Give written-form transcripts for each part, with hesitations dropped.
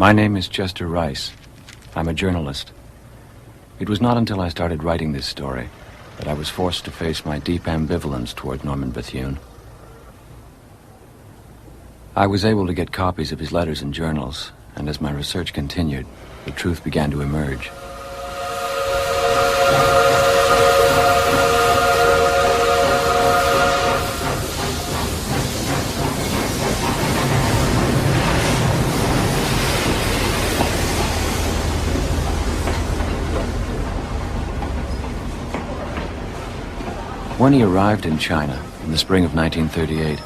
My name is Chester Rice. I'm a journalist. It was not until I started writing this story that I was forced to face my deep ambivalence toward Norman Bethune. I was able to get copies of his letters and journals, and as my research continued, the truth began to emerge. When he arrived in China in the spring of 1938,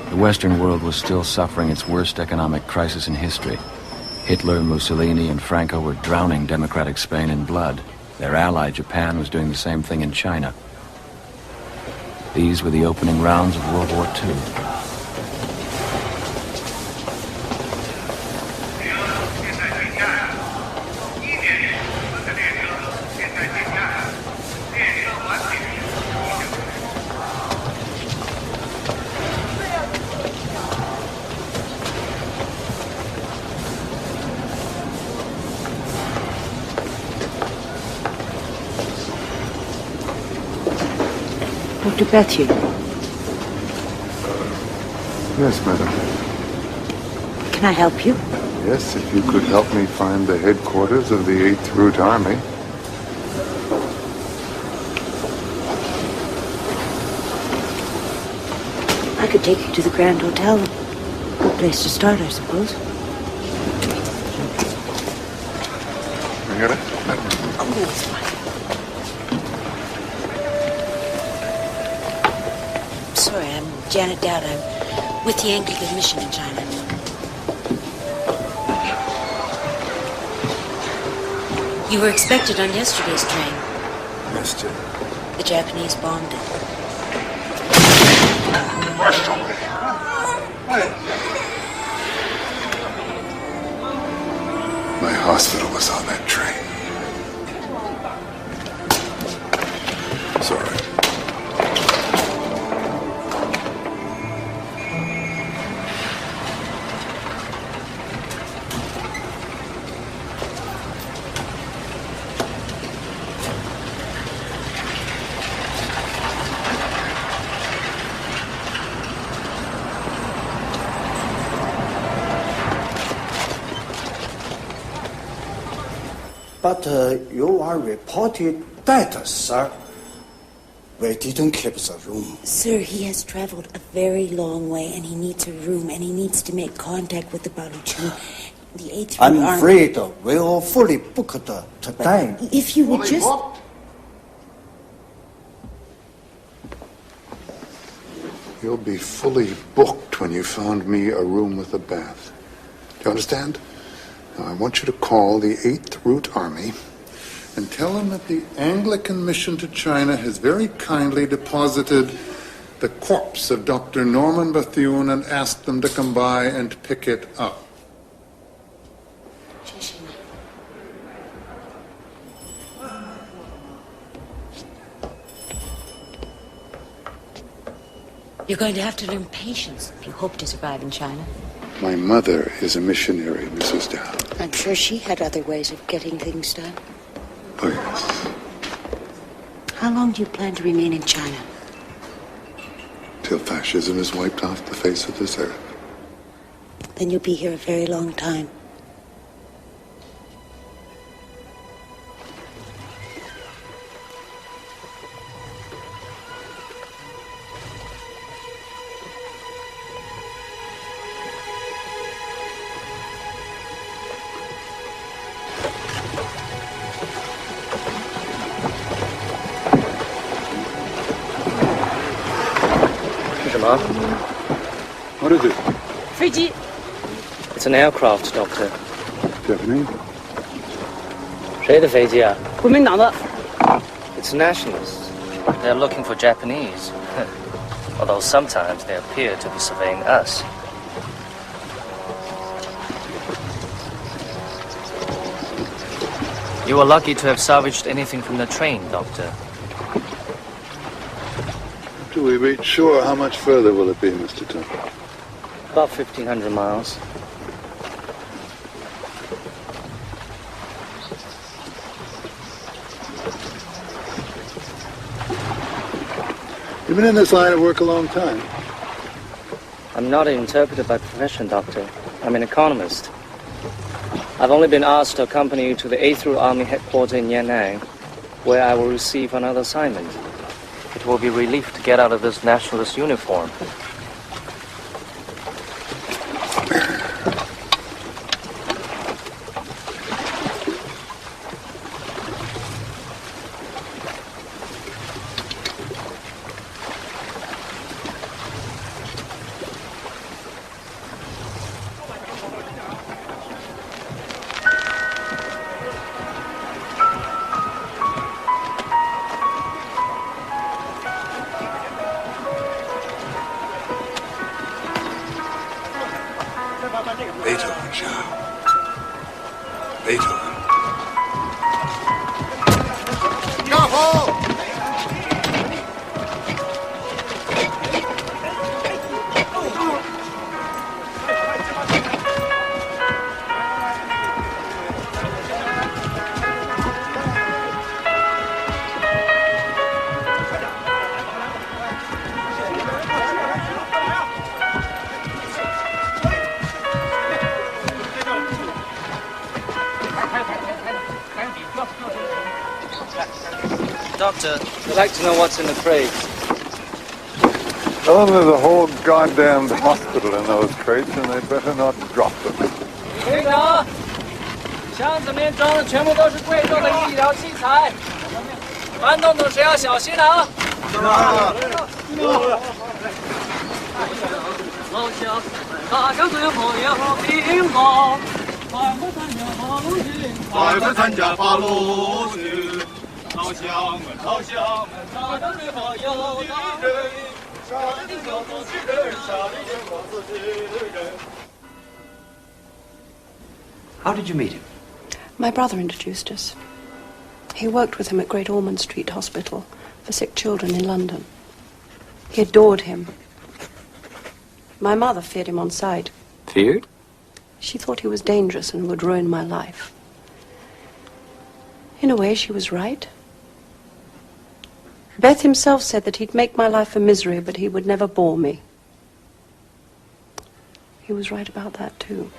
the Western world was still suffering its worst economic crisis in history. Hitler, Mussolini, and Franco were drowning democratic Spain in blood. Their ally, Japan, was doing the same thing in China. These were the opening rounds of World War II. Dr. Bethune. Yes, madam. Can I help you? Yes, if you could help me find the headquarters of the 8th Route Army. I could take you to the Grand Hotel. Good place to start, I suppose. I got it? Oh, no, it's fine. Sorry, I'm Janet Dowd. I'm with the Anglican Mission in China. You were expected on yesterday's train. Missed it. The Japanese bombed it. My hospital was on that train. Sorry. But you are reported dead, sir. We didn't keep the room. Sir, he has traveled a very long way, and he needs a room, and he needs to make contact with the Baluchin. The 8th I'm Army. afraid we're fully booked today. But if you would just... You'll be fully booked when you found me a room with a bath. Do you understand? Now, I want you to call the 8th Route Army and tell them that the Anglican Mission to China has very kindly deposited the corpse of Dr. Norman Bethune and asked them to come by and pick it up. You're going to have to learn patience if you hope to survive in China. My mother is a missionary, Mrs. Dowd. I'm sure she had other ways of getting things done. Oh, yes. How long do you plan to remain in China? Till fascism is wiped off the face of this earth. Then you'll be here a very long time. What is it? 飞机. It's an aircraft, Doctor. Japanese? 谁的飞机啊? 国民党的. It's nationalists. They're looking for Japanese. Although sometimes they appear to be surveying us. You were lucky to have salvaged anything from the train, Doctor. Till we reach shore, how much further will it be, Mr. Tucker? About 1,500 miles. You've been in this line of work a long time. I'm not an interpreter by profession, Doctor. I'm an economist. I've only been asked to accompany you to the 8th Route Army headquarters in Yan'an, where I will receive another assignment. It will be a relief to get out of this nationalist uniform. Beethoven, Charles. Beethoven. Doctor, I'd like to know what's in the crates. Tell them there's a whole goddamn hospital in those crates, and they better not drop them. 队长，箱子里面装的全部都是贵重的医疗器材，搬动时要小心啊！老乡，大家最后也好平安，快快参加八路军，老乡们，老乡们，大家最好有大人，杀的就做是人，杀的就做是人。 How did you meet him? My brother introduced us. He worked with him at Great Ormond Street Hospital for sick children in London. He adored him. My mother feared him on sight. Feared? She thought he was dangerous and would ruin my life. In a way, she was right. Beth himself said that he'd make my life a misery, but he would never bore me. He was right about that, too.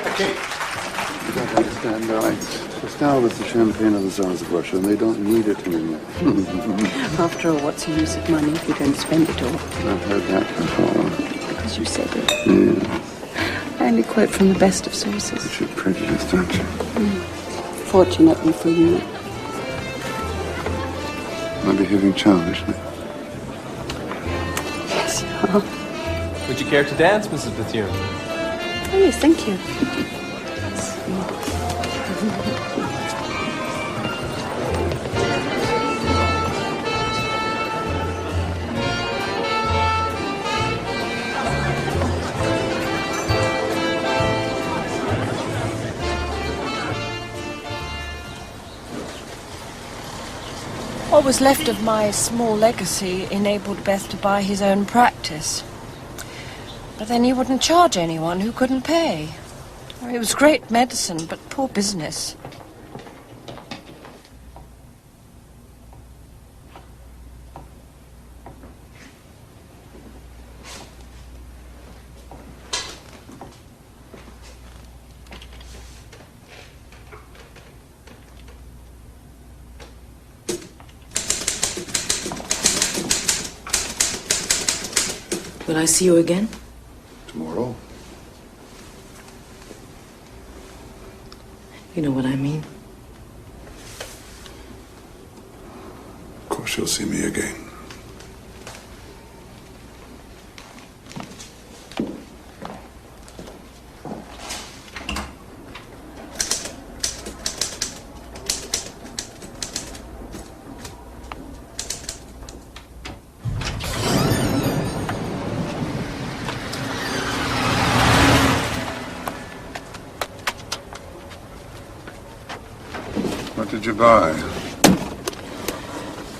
Okay. You don't understand, darling. Cristal was the champagne of the Tsars of Russia, and they don't need it anymore. After all, what's the use of money if you don't spend it all? I've heard that before. Because you said it. Yeah. I only quote from the best of sources. You're prejudiced, aren't you? Fortunately for you. Am I behaving childishly? Yes, you are. Would you care to dance, Mrs. Bethune? Oh, yes, thank you. What was left of my small legacy enabled Beth to buy his own practice. But then he wouldn't charge anyone who couldn't pay. It was great medicine, but poor business. Will I see you again? Tomorrow. You know what I mean. Of course you'll see me again. What did you buy?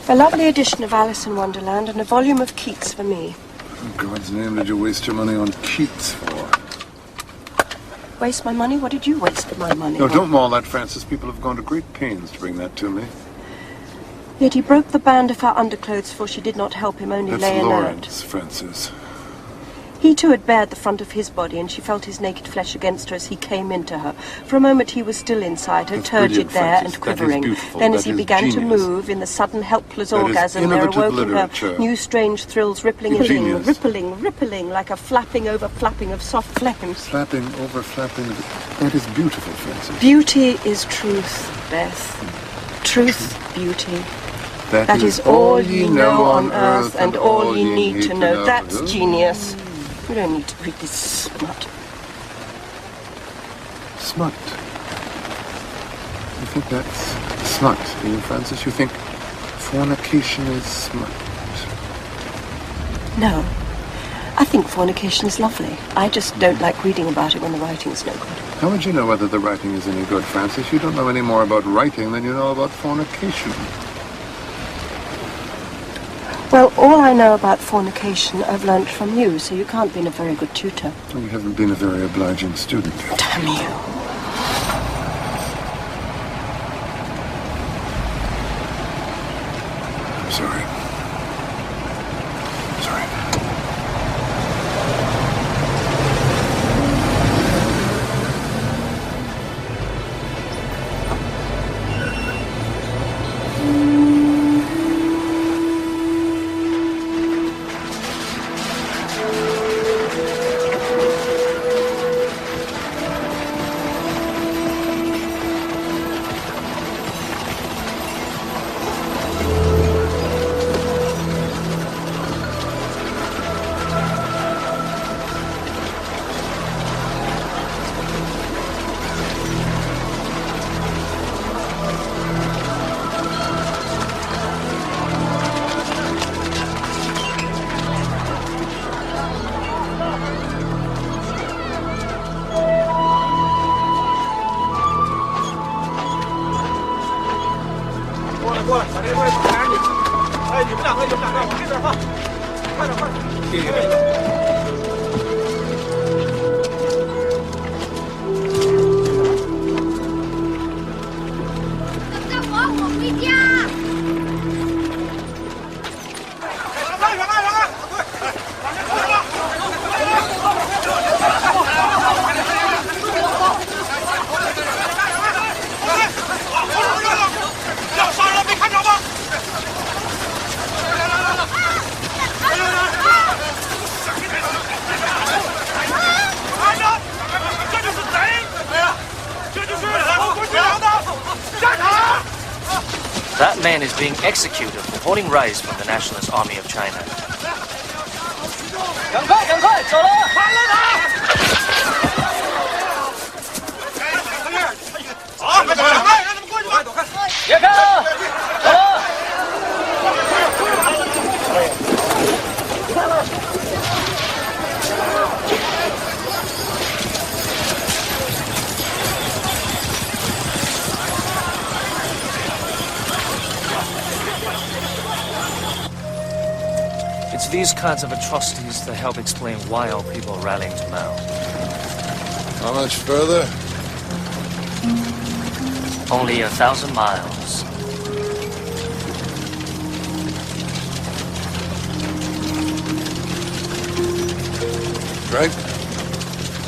A lovely edition of Alice in Wonderland and a volume of Keats for me. In God's name, did you waste your money on Keats for? Waste my money? What did you waste my money No, on? don't maul that, Francis. People have gone to great pains to bring that to me. Yet he broke the band of her underclothes, for she did not help him, only That's lay inert. Lawrence, Francis. He too had bared the front of his body, and she felt his naked flesh against her as he came into her. For a moment he was still inside her, That's turgid brilliant, there Francis. and quivering. That is beautiful. Then as That he is began to genius. move, in the sudden helpless That is orgasm, there innovative awoke in her literature. new strange thrills, rippling, Genius. rippling, like a flapping over flapping of soft flames. Flapping over flapping. That is beautiful, Francis. Beauty is truth, Beth. Truth, beauty. That is all ye know on earth and all ye need to know. That's Huh? genius. We don't need to read this smut. Smut. You think that's smut, do you, Francis? You think fornication is smut? No. I think fornication is lovely. I just don't like reading about it when the writing's no good. How would you know whether the writing is any good, Francis? You don't know any more about writing than you know about fornication. Well, all I know about fornication I've learnt from you, so you can't be a very good tutor. Well, you haven't been a very obliging student. Damn you. I'm sorry. I'm sorry. That man is being executed for holding rice from the Nationalist Army of China. It's these kinds of atrocities that help explain why our people are rallying to Mao. How much further? Only 1,000 miles. Drink?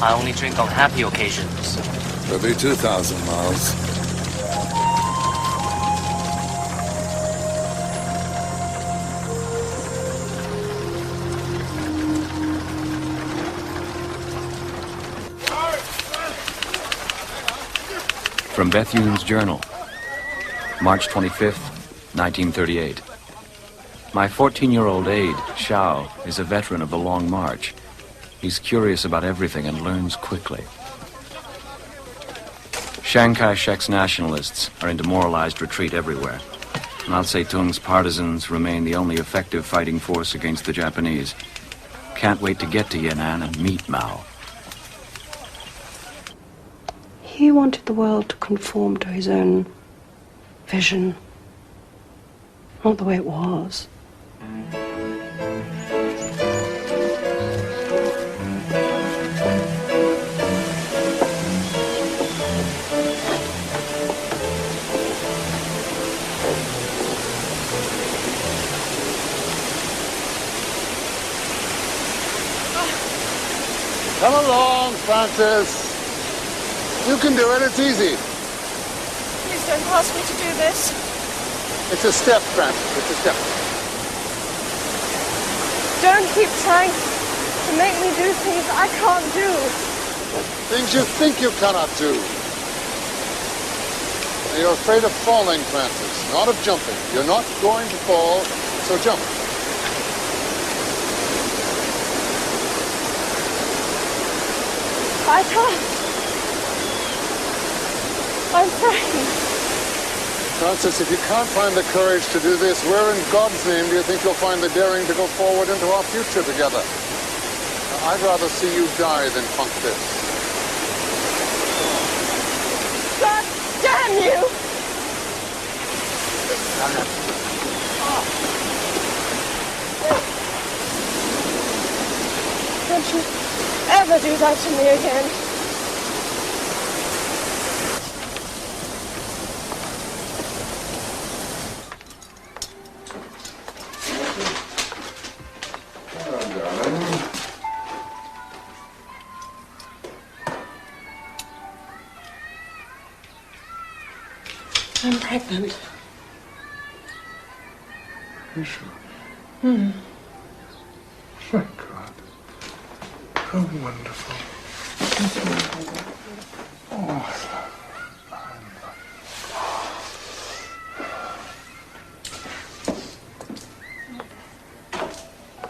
I only drink on happy occasions. There'll be 2,000 miles. From Bethune's journal, March 25th, 1938. My 14-year-old aide, Xiao, is a veteran of the Long March. He's curious about everything and learns quickly. Chiang Kai-shek's nationalists are in demoralized retreat everywhere. Mao Ste Sung's partisans remain the only effective fighting force against the Japanese. Can't wait to get to Yan'an and meet Mao. He wanted the world to conform to his own vision. Not the way it was. Come along, Francis. You can do it. It's easy. Please don't ask me to do this. It's a step, Francis. It's a step. Don't keep trying to make me do things I can't do. Things you think you cannot do. You're afraid of falling, Francis, not of jumping. You're not going to fall, so jump. I can't. I'm frightened. Francis, if you can't find the courage to do this, where in God's name do you think you'll find the daring to go forward into our future together? I'd rather see you die than funk this. God damn you! Don't you ever do that to me again. I'm pregnant. You sure? Thank God. How wonderful. Oh, I love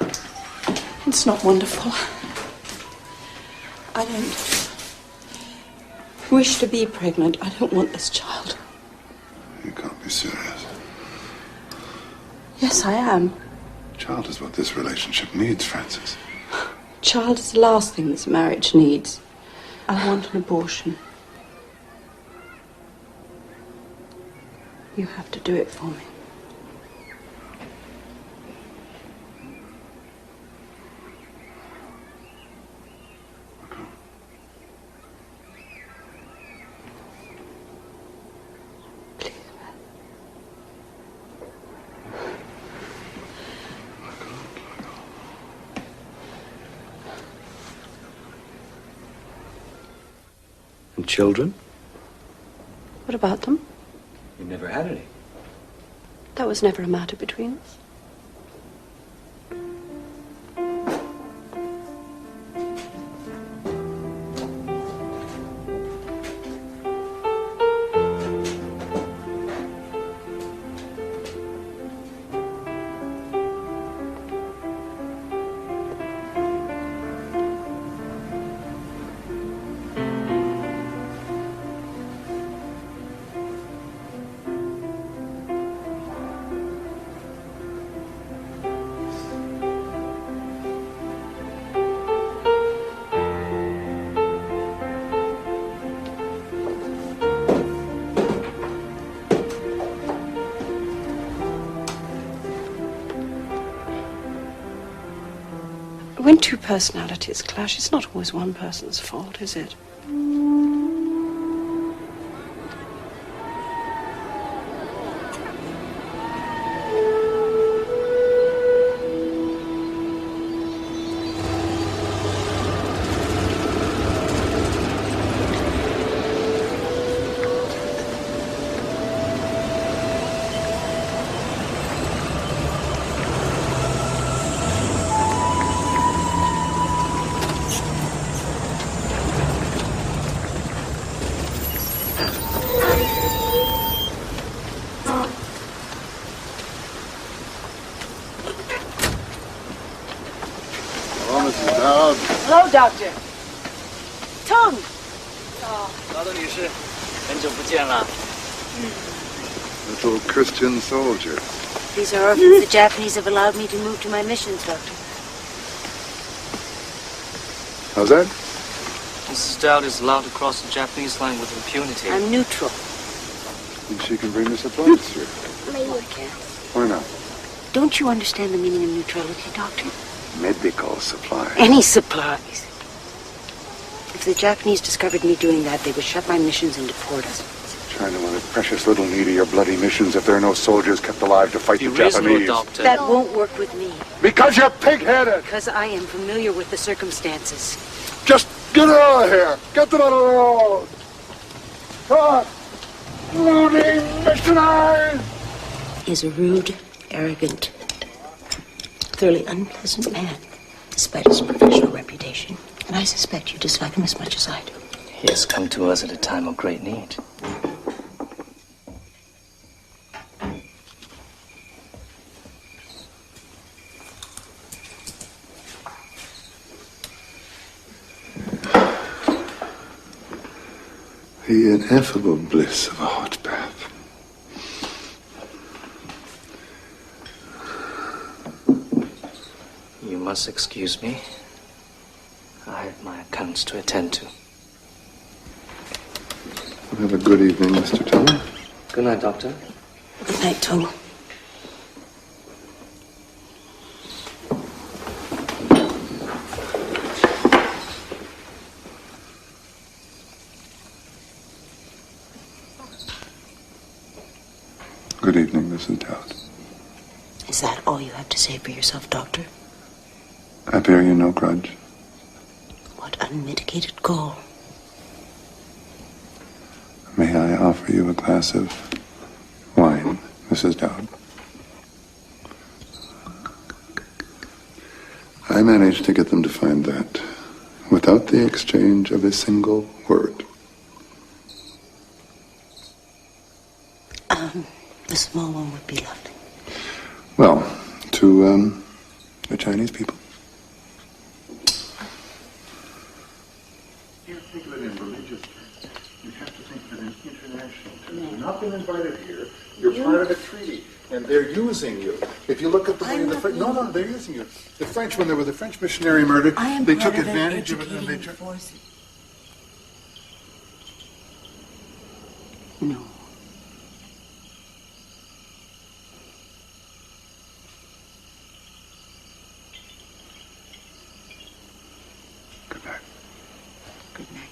it. It's not wonderful. I don't wish to be pregnant. I don't want this child. You can't be serious. Yes, I am. Child is what this relationship needs, Francis. Child is the last thing this marriage needs. I want an abortion. You have to do it for me. Children? What about them? You never had any. That was never a matter between us. When two personalities clash, it's not always one person's fault, is it? Hello, Doctor. Tom. Little Christian soldier. These are orphans the Japanese have allowed me to move to my missions, Doctor. How's that? Mrs. Dowd is allowed to cross the Japanese line with impunity. I'm neutral. And she can bring the supplies through. Maybe I can't. Why not? Don't you understand the meaning of neutrality, Doctor? Medical supplies. Any supplies. If the Japanese discovered me doing that, they would shut my missions and deport us. China will have precious little need of your bloody missions if there are no soldiers kept alive to fight the Japanese. Doctor. That won't work with me. Because you're pig-headed! Because I am familiar with the circumstances. Just get her out of here! Get them out of the road! Come on! Bloody missionaries! He's a rude, arrogant, thoroughly unpleasant man, despite his professional reputation. And I suspect you dislike him as much as I do. He has come to us at a time of great need. The ineffable bliss of a hot bath. You must excuse me. I have my accounts to attend to. Have a good evening, Mr. Tung. Good night, Doctor. Good night, Tung. Good evening, Mrs. Dowd. Is that all you have to say for yourself, Doctor? I bear you no grudge. What unmitigated gall. May I offer you a glass of wine, Mrs. Dowd? I managed to get them to find that without the exchange of a single word. The small one would be lovely. Well, to the Chinese people. You have to think of it in religious terms. You have to think of it in international terms. You've not been invited here. You're part of a treaty, and they're using you. If you look at the way the French... No, they're using you. The French, when there was the French missionary murder, they took advantage of it and they took... No. Good night. Good night.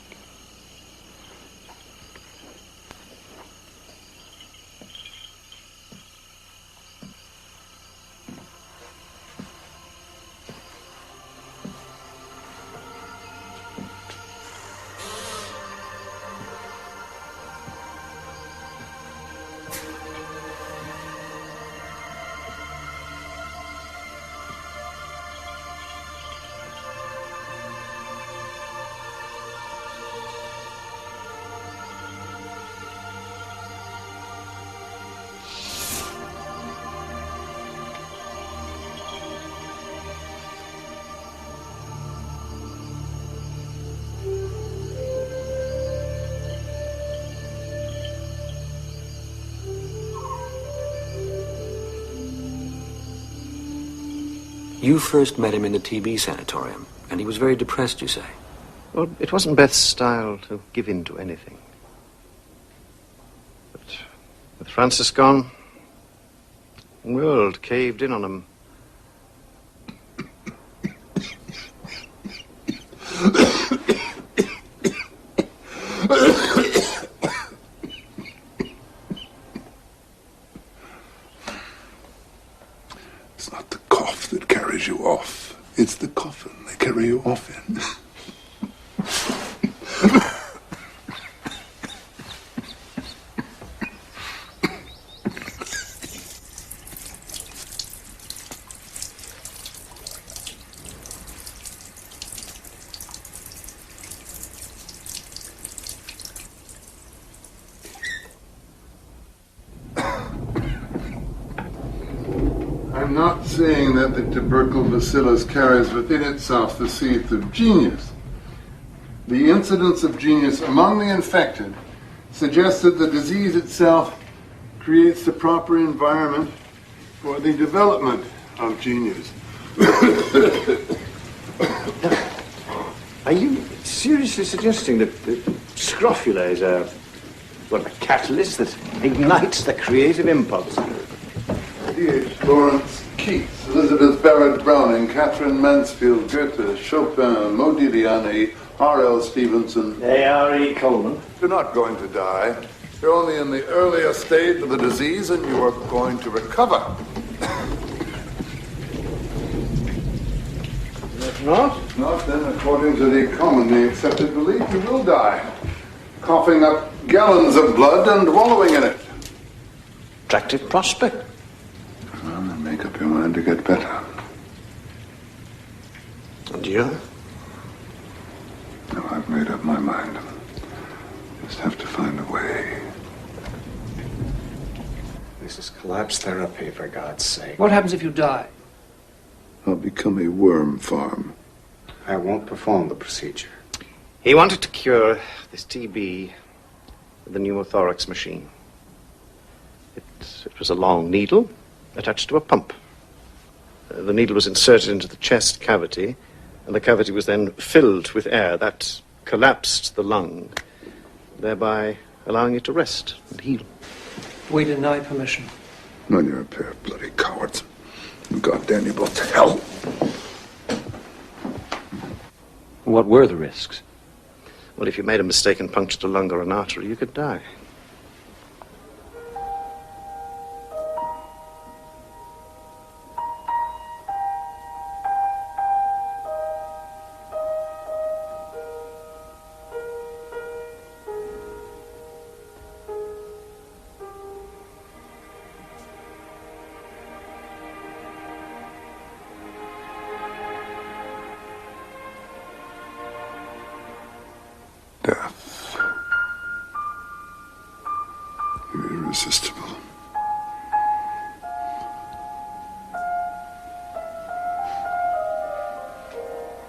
You first met him in the TB sanatorium, and he was very depressed, you say? Well, it wasn't Beth's style to give in to anything. But with Francis gone, the world caved in on him. It's not the cough that carries you off. It's the coffin they carry you off in. I'm not saying that the tubercle bacillus carries within itself the seeds of genius. The incidence of genius among the infected suggests that the disease itself creates the proper environment for the development of genius. Are you seriously suggesting that scrofula is a You're the catalyst that ignites the creative impulse. D.H. Lawrence Keats, Elizabeth Barrett Browning, Catherine Mansfield, Goethe, Chopin, Modigliani, R.L. Stevenson. A.R.E. Coleman. You're not going to die. You're only in the earlier stage of the disease, and you are going to recover. If not? If not, then, according to the commonly accepted belief, you will die. Coughing up gallons of blood and wallowing in it. Attractive prospect. Well, then make up your mind to get better. And you? No, I've made up my mind. Just have to find a way. This is collapse therapy, for God's sake. What happens if you die? I'll become a worm farm. I won't perform the procedure. He wanted to cure this TB with the pneumothorax machine. It was a long needle attached to a pump. The needle was inserted into the chest cavity, and the cavity was then filled with air. That collapsed the lung, thereby allowing it to rest and heal. We deny permission. No, you're a pair of bloody cowards. God damn you both to hell. What were the risks? Well, if you made a mistake and punctured a lung or an artery, you could die. Death. Irresistible.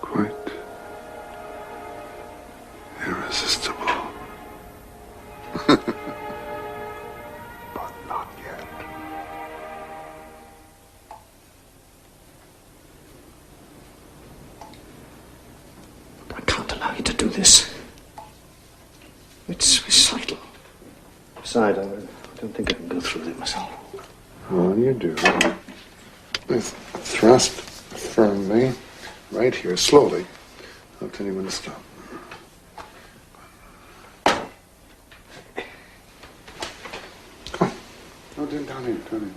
Quite irresistible. But not yet. I can't allow you to do this. It's suicidal. Besides, I don't think I can go through with it myself. Well, you do. With thrust firmly, right here, slowly. I'll tell you when to stop. Come on. Oh, down in.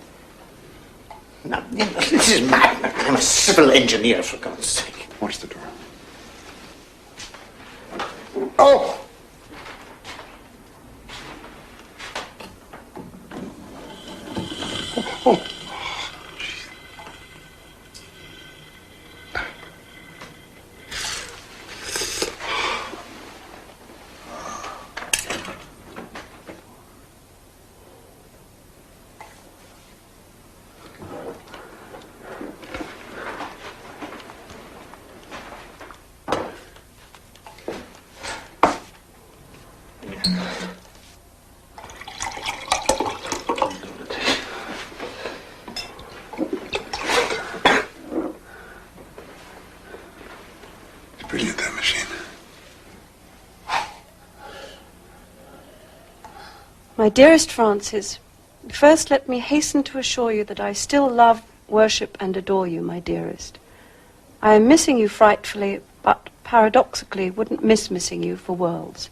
Now, this is mad. I'm a civil engineer, for God's sake. Watch the door. Oh! Oh. Brilliant, that machine. My dearest Francis, first let me hasten to assure you that I still love, worship, and adore you, my dearest. I am missing you frightfully, but paradoxically wouldn't miss missing you for worlds.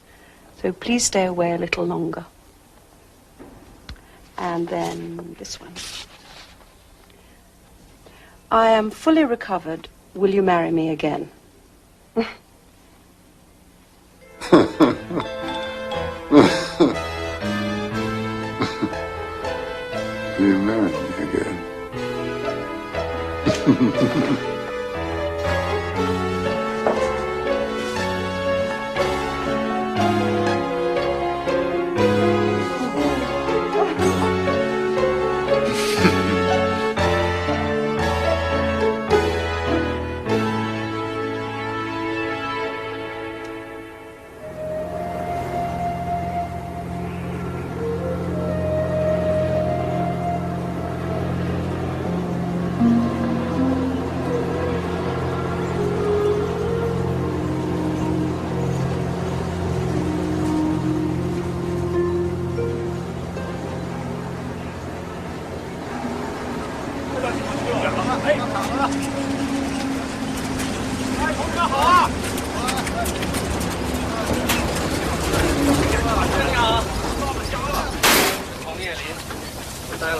So please stay away a little longer. And then this one. I am fully recovered. Will you marry me again? You married me again.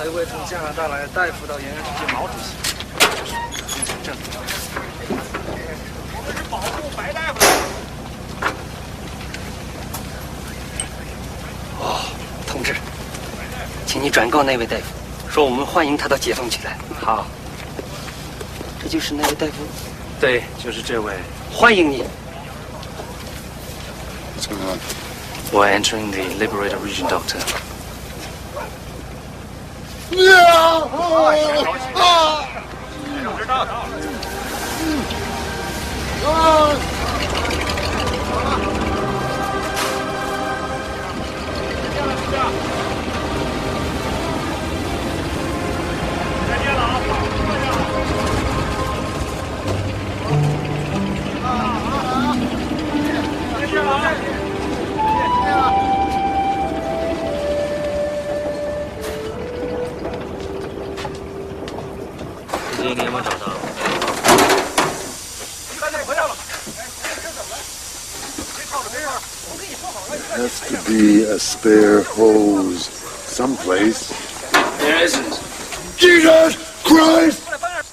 了一位从加拿大来的大夫到延安去见毛主席。这。我们是保护白大夫的。哦，同志，请你转告那位大夫，说我们欢迎他到解放区来。好。这就是那位大夫？对，就是这位。欢迎你。What's going on? We're entering the liberated region, Doctor. There has to be a spare hose someplace. There isn't. Jesus Christ!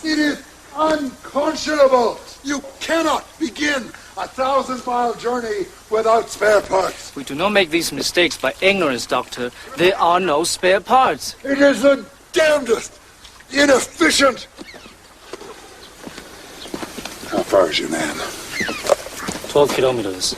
It is unconscionable! You cannot begin a 1,000-mile journey without spare parts. We do not make these mistakes by ignorance, Doctor. There are no spare parts. It is the damnedest inefficient. How far is Yunnan? 12 kilometers.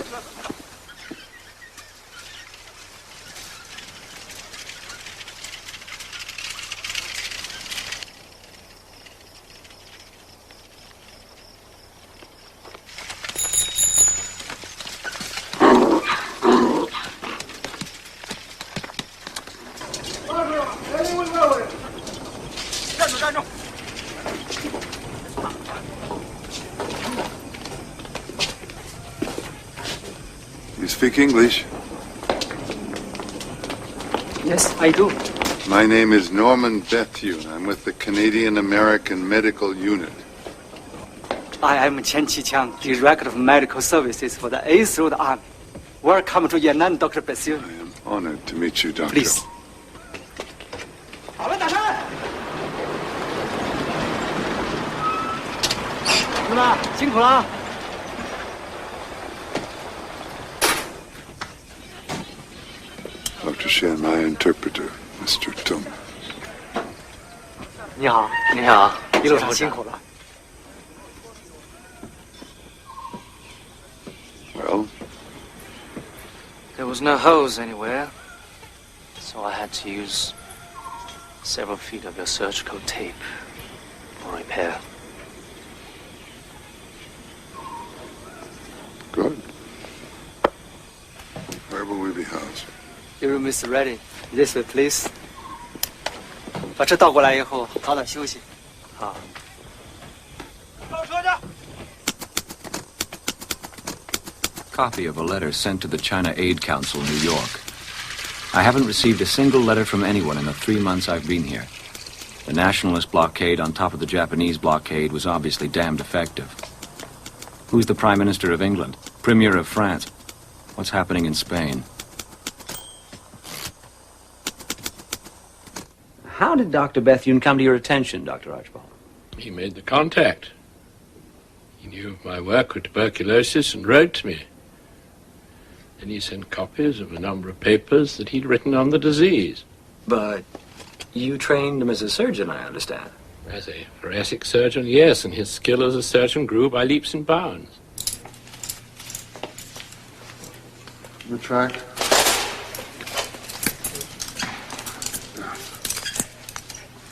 You speak English? Yes, I do. My name is Norman Bethune. I'm with the Canadian-American Medical Unit. I am Chen Qiqiang, Director of Medical Services for the 8th Road Army. Welcome to Yan'an, Dr. Bethune. I am honored to meet you, Doctor. Please. Dr. Shen, my interpreter, Mr. Tung. 你好，你好，一路上辛苦了。 Well? There was no hose anywhere, so I had to use several feet of your surgical tape for repair. Good. Where will we be housed? Your room is ready. This way, please. 把车倒过来以后，早点休息。好。 Copy of a letter sent to the China Aid Council, New York. I haven't received a single letter from anyone in the 3 months I've been here. The nationalist blockade on top of the Japanese blockade was obviously damned effective. Who's the Prime Minister of England? Premier of France? What's happening in Spain? How did Dr. Bethune come to your attention, Dr. Archibald? He made the contact. He knew of my work with tuberculosis and wrote to me. Then he sent copies of a number of papers that he'd written on the disease. But you trained him as a surgeon, I understand. As a thoracic surgeon, yes, and his skill as a surgeon grew by leaps and bounds. Retract.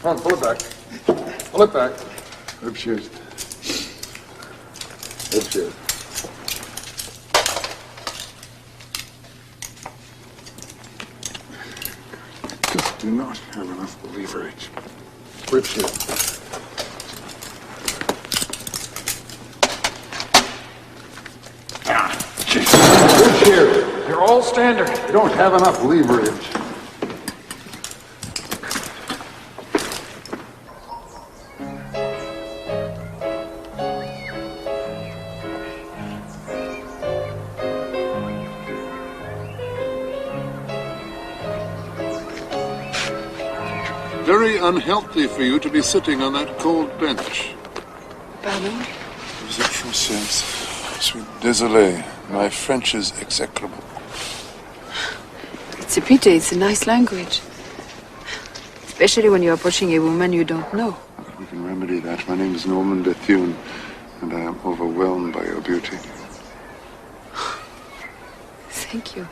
Come on, pull it back. Pull it back. Rib shears. Rib shears. Just do not have enough leverage. Rib shears. Rib shears. You're all standard. You don't have enough leverage. very unhealthy for you to be sitting on that cold bench. Pardon? Vous êtes française. Je suis désolé. My French is execrable. It's a pity. It's a nice language. Especially when you are approaching a woman you don't know. We can remedy that. My name is Norman Bethune, and I am overwhelmed by your beauty. Thank you.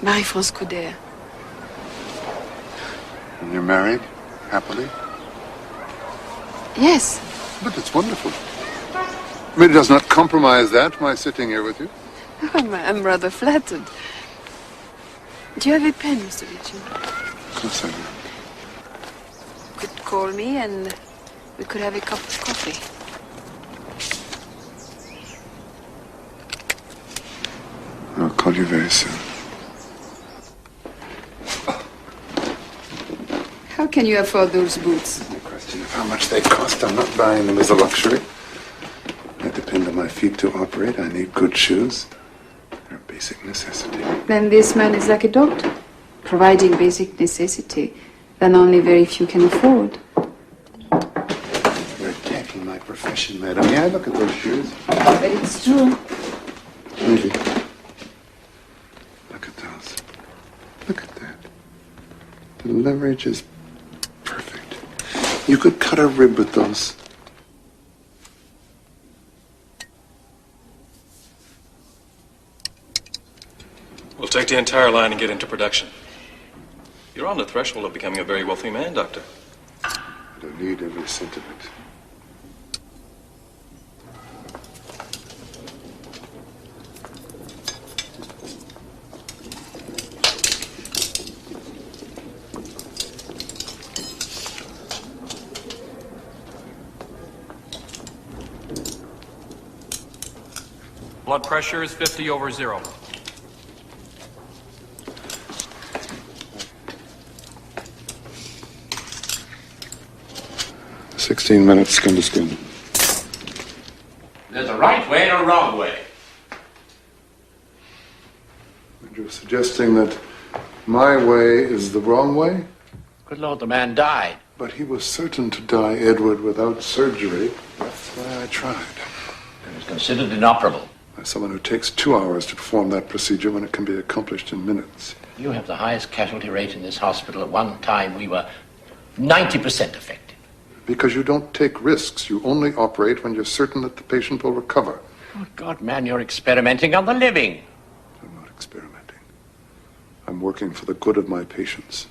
Marie-France Couder. And you're married? Happily? Yes. But it's wonderful. I mean, it does not compromise that, my sitting here with you. I'm rather flattered. Do you have a pen, Mr. Bethune? Of course I do. You could call me and we could have a cup of coffee. I'll call you very soon. How can you afford those boots? The question of how much they cost, I'm not buying them as a luxury. I depend on my feet to operate. I need good shoes. They're a basic necessity. Then this man is like a doctor, providing basic necessity that only very few can afford. You're attacking my profession, madam. May I look at those shoes? But it's true. Really? Look at those. Look at that. The leverage is perfect. You could cut a rib with those. We'll take the entire line and get into production. You're on the threshold of becoming a very wealthy man, Doctor. I don't need every cent of it. Blood pressure is 50/0. 16 minutes, skin to skin. There's a right way and a wrong way. And you're suggesting that my way is the wrong way? Good Lord, the man died. But he was certain to die, Edward, without surgery. That's why I tried. It was considered inoperable. By someone who takes 2 hours to perform that procedure when it can be accomplished in minutes. You have the highest casualty rate in this hospital. At one time, we were 90% effective. Because you don't take risks. You only operate when you're certain that the patient will recover. Oh, God, man, you're experimenting on the living. I'm not experimenting. I'm working for the good of my patients.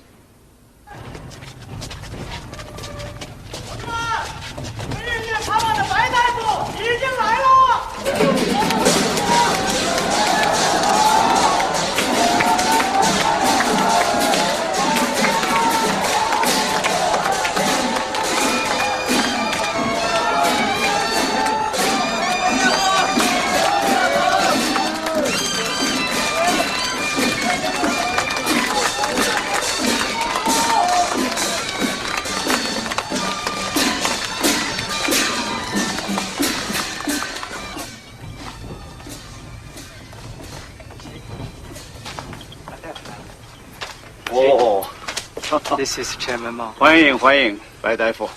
This is Chairman Mao. 欢迎欢迎，白大夫。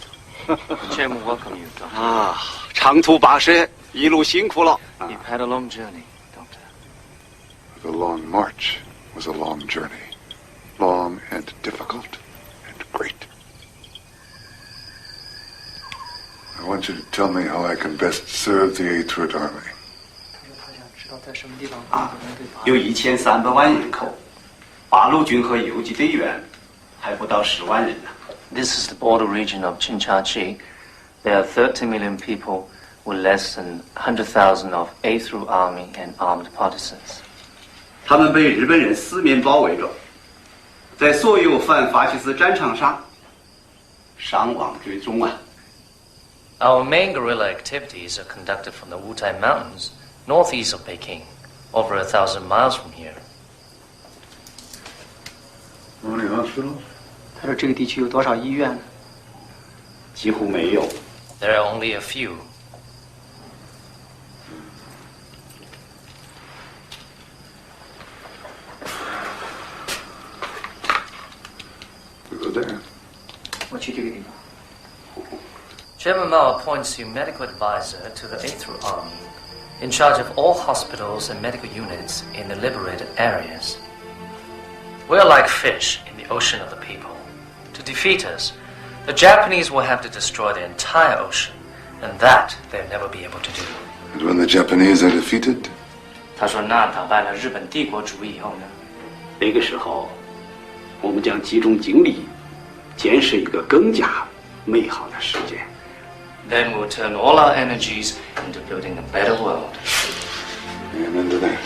Chairman, welcome you, Doctor. 啊，长途跋涉，一路辛苦了。 You've had a long journey, Doctor. The long march was a long journey. Long and difficult and great. I want you to tell me how I can best serve the 8th Root Army. 有1300万人口，8路军和游击队员还不到10万人呢。 This is the border region of Chinchachi. There are 30 million people with less than 100,000 of 8th Root Army and armed partisans. 他们被日本人四面包围着，在所有反法西斯战场上伤亡最重啊。 Our main guerrilla activities are conducted from the Wutai Mountains, northeast of Peking, over 1,000 miles from here. How many hospitals? 他说这个地区有多少医院？几乎没有。 There are only a few. We go there. Chairman Mao appoints you medical advisor to the 8th Army, in charge of all hospitals and medical units in the liberated areas. We are like fish in the ocean of the people. To defeat us, the Japanese will have to destroy the entire ocean, and that they'll never be able to do. And when the Japanese are defeated? 他说那打败了日本帝国主义以后呢？那个时候，我们将集中精力，建设一个更加美好的世界。 Then we'll turn all our energies into building a better world. Amen to that.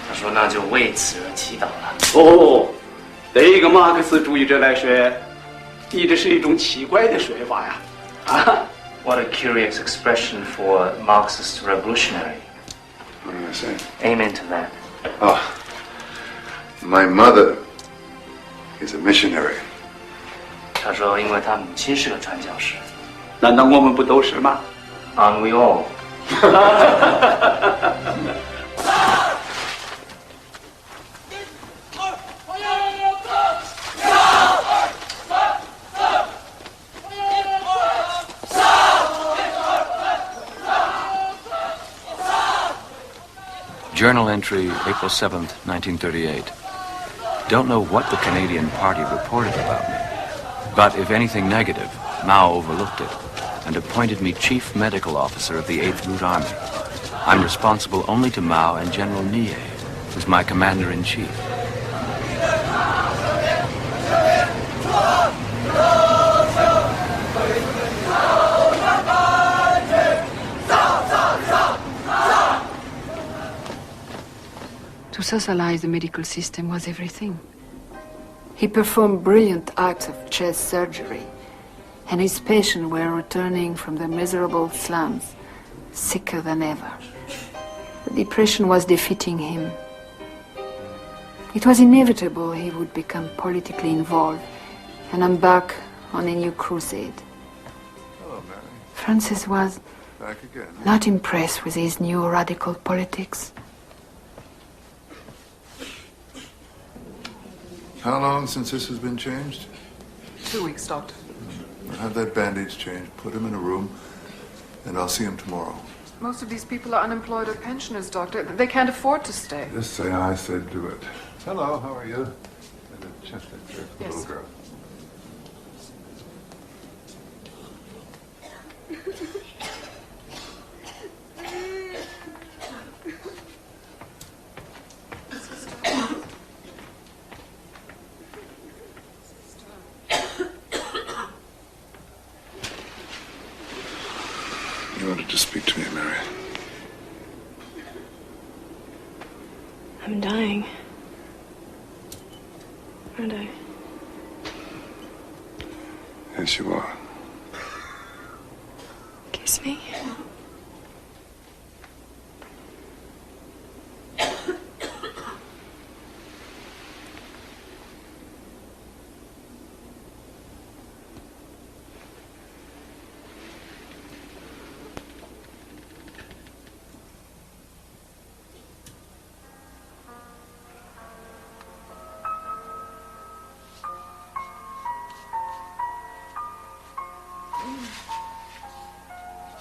他说那就为此而祈祷了。哦，对一个马克思主义者来说，你这是一种奇怪的说法呀！啊 What a curious expression for a Marxist revolutionary. What did I say? Amen to that. Oh, my mother is a missionary. 他说因为他母亲是个传教士。 难道我们不都是吗 Aren't we all? Journal entry, April 7th, 1938. Don't know what the Canadian Party reported about me, but if anything negative, Mao overlooked it and appointed me Chief Medical Officer of the 8th Route Army. I'm responsible only to Mao and General Nie, who's my Commander-in-Chief. To socialize the medical system was everything. He performed brilliant acts of chest surgery, and his patients were returning from the miserable slums, sicker than ever. The depression was defeating him. It was inevitable he would become politically involved and embark on a new crusade. Hello, Mary. Francis was Back again. not impressed with his new radical politics. How long since this has been changed? 2 weeks, Doctor. I'll have that bandage changed, put him in a room, and I'll see him tomorrow. Most of these people are unemployed or pensioners, Doctor. They can't afford to stay. Just say I said do it. Hello, how are you? And a chest X-ray for the Yes. little girl. You wanted to speak to me, Mary. I'm dying. Aren't I? Yes, you are. Kiss me.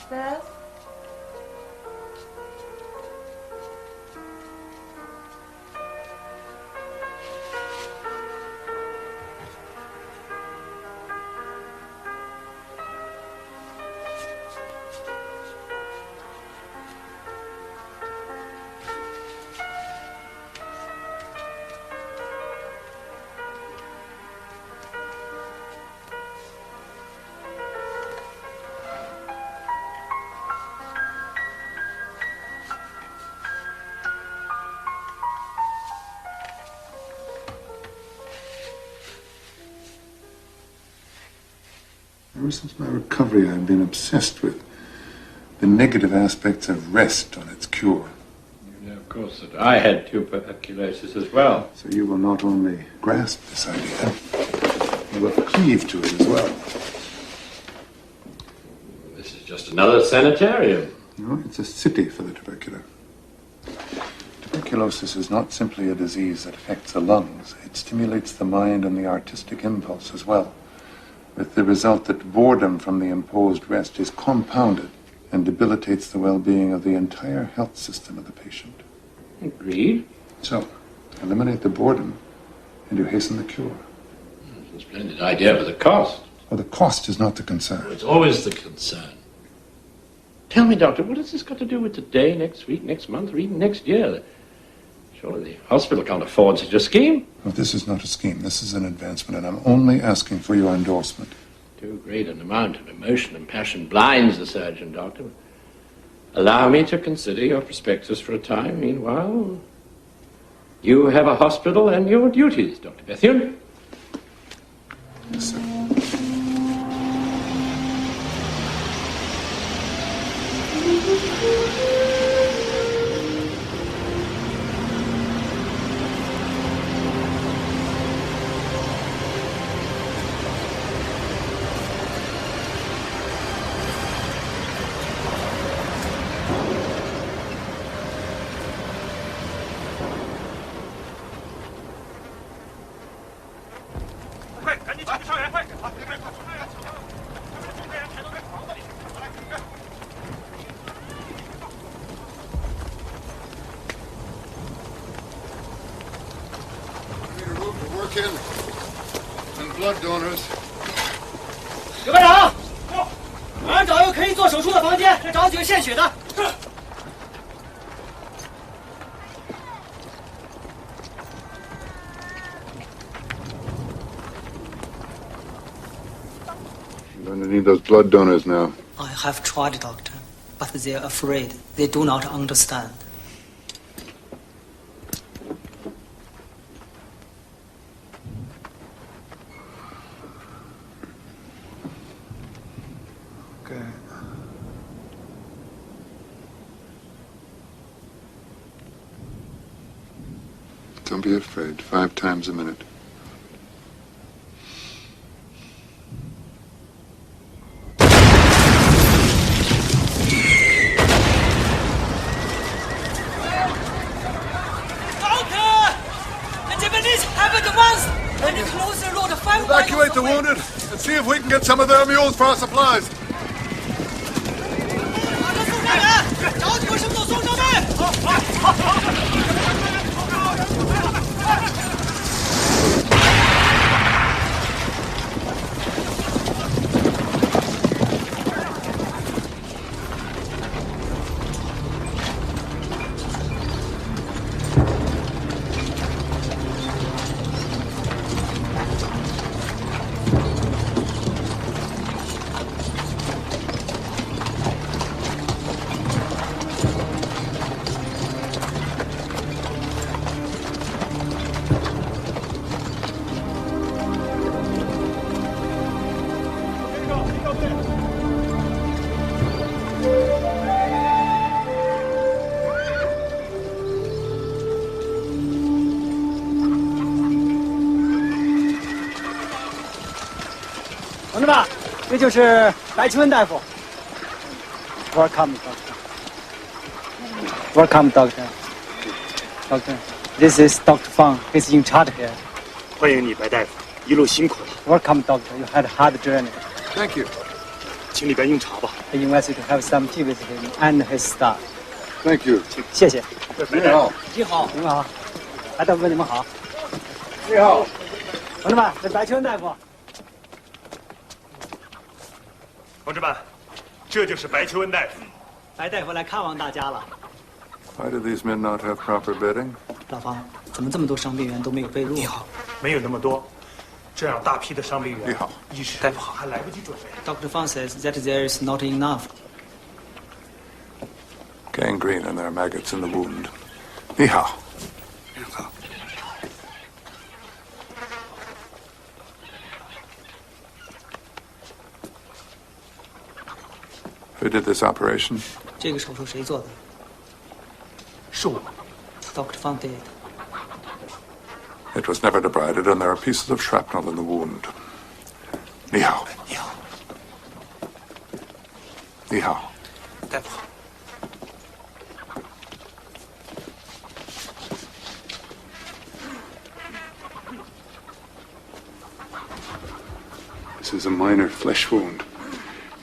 Beth? Ever since my recovery, I've been obsessed with the negative aspects of rest on its cure. You know, of course, that I had tuberculosis as well. So you will not only grasp this idea, you will cleave to it as well. This is just another sanitarium. No, it's a city for the tubercular. Tuberculosis is not simply a disease that affects the lungs. It stimulates the mind and the artistic impulse as well. with the result that boredom from the imposed rest is compounded and debilitates the well-being of the entire health system of the patient. Agreed. So, eliminate the boredom and you hasten the cure. It's a splendid idea, but the cost. Well, the cost is not the concern. It's always the concern. Tell me, Doctor, what has this got to do with today, next week, next month, or even next year? Surely the hospital can't afford such a scheme. Well, this is not a scheme. This is an advancement, and I'm only asking for your endorsement. Too great an amount of emotion and passion blinds the surgeon, Doctor. Allow me to consider your prospectus for a time. Meanwhile, you have a hospital and your duties, Dr. Bethune. Yes, sir. Blood donors. 刘班长，马上找一个可以做手术的房间，再找几个献血的。You're going to need those blood donors now. I have tried, doctor, but they're afraid. They do not understand. Don't be afraid. 5 times a minute. Doctor! The Japanese happened once! And the closer road 5 Evacuate the wounded and see if we can get some of their mules for our supplies. 马上送上人！找几个生走送上来！好。 同志们，这就是白奇文大夫。Welcome, doctor. Welcome, doctor. Doctor, this is Dr. Fang. He's in charge here. 欢迎你，白大夫，一路辛苦了。Welcome, doctor. You had a hard journey. Thank you. 请里边用茶吧。 I invite you to have some tea with him and his staff. Thank you. 谢谢。你好。你好。你好。白大夫，你们好。你好。同志们，这白奇文大夫。 同志们，这就是白求恩大夫。白大夫来看望大家了。 Why do these men not have proper bedding? 老方，怎么这么多伤病员都没有被褥？你好，没有那么多，这样大批的伤病员。你好，医师，大夫好，还来不及准备。 Dr. Fang says that there is not enough. Gangrene and there are maggots in the wound. 你好。你好。 Who did this operation? 这个手术谁做的？是我。 Dr. Fang did. It was never debrided, and there are pieces of shrapnel in the wound. 你好。你好。你好。大夫好。 Is This is a minor flesh wound.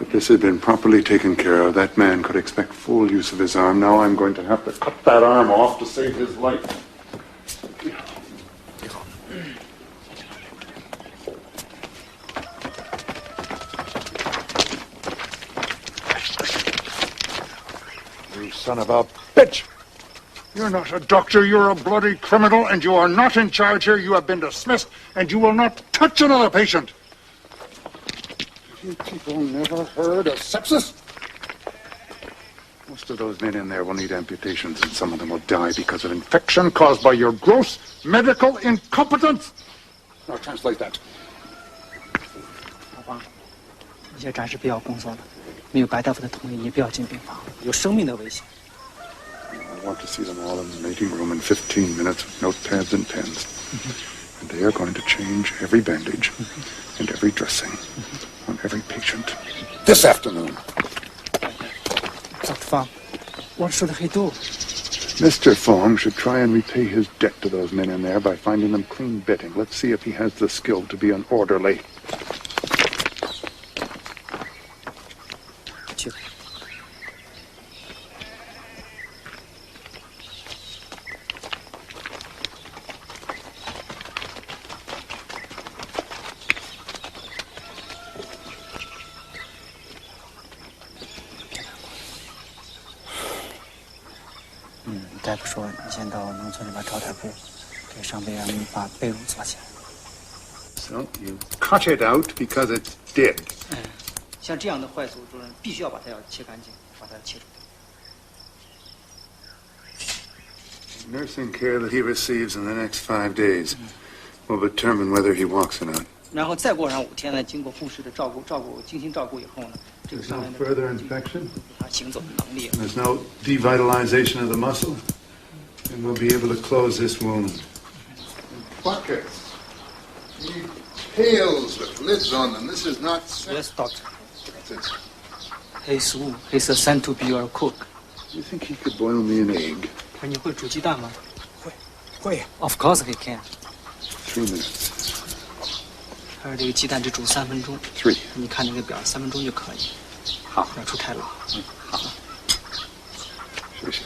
If this had been properly taken care of, that man could expect full use of his arm. Now I'm going to have to cut that arm off to save his life. You son of a bitch! You're not a doctor, you're a bloody criminal, and you are not in charge here. You have been dismissed, and you will not touch another patient. You people never heard of sepsis? Most of those men in there will need amputations, and some of them will die because of infection caused by your gross medical incompetence. Now translate that. 老爸，你先暂时不要工作了，没有白大夫的同意，你不要进病房，有生命的危险。 I want to see them all in the meeting room in 15 minutes with notepads and pens. And they are going to change every bandage and every dressing on every patient this afternoon. Dr. Fong, what should he do? Mr. Fong should try and repay his debt to those men in there by finding them clean bedding. Let's see if he has the skill to be an orderly. So you cut it out because it's dead. 像这样的坏组织，必须要把它要切干净，把它切除掉。 Nursing care that he receives in the next 5 days will determine whether he walks or not. 然后再过上5天呢，经过护士的精心照顾以后呢，这个 There's 伤 no 员的 further infection. 他行走的能力。 There's no devitalization of the muscle. And we'll be able to close this wound. Buckets. Need pails with lids on them. This is not... Yes, doctor. That's it. He's sent to be your cook. You think he could boil me an egg? 你会煮鸡蛋吗？会。 Of course he can. 3 minutes. 他说这个鸡蛋只煮3分钟。 3. 你看那个表，3分钟就可以。好，不要出太老。好。谢谢。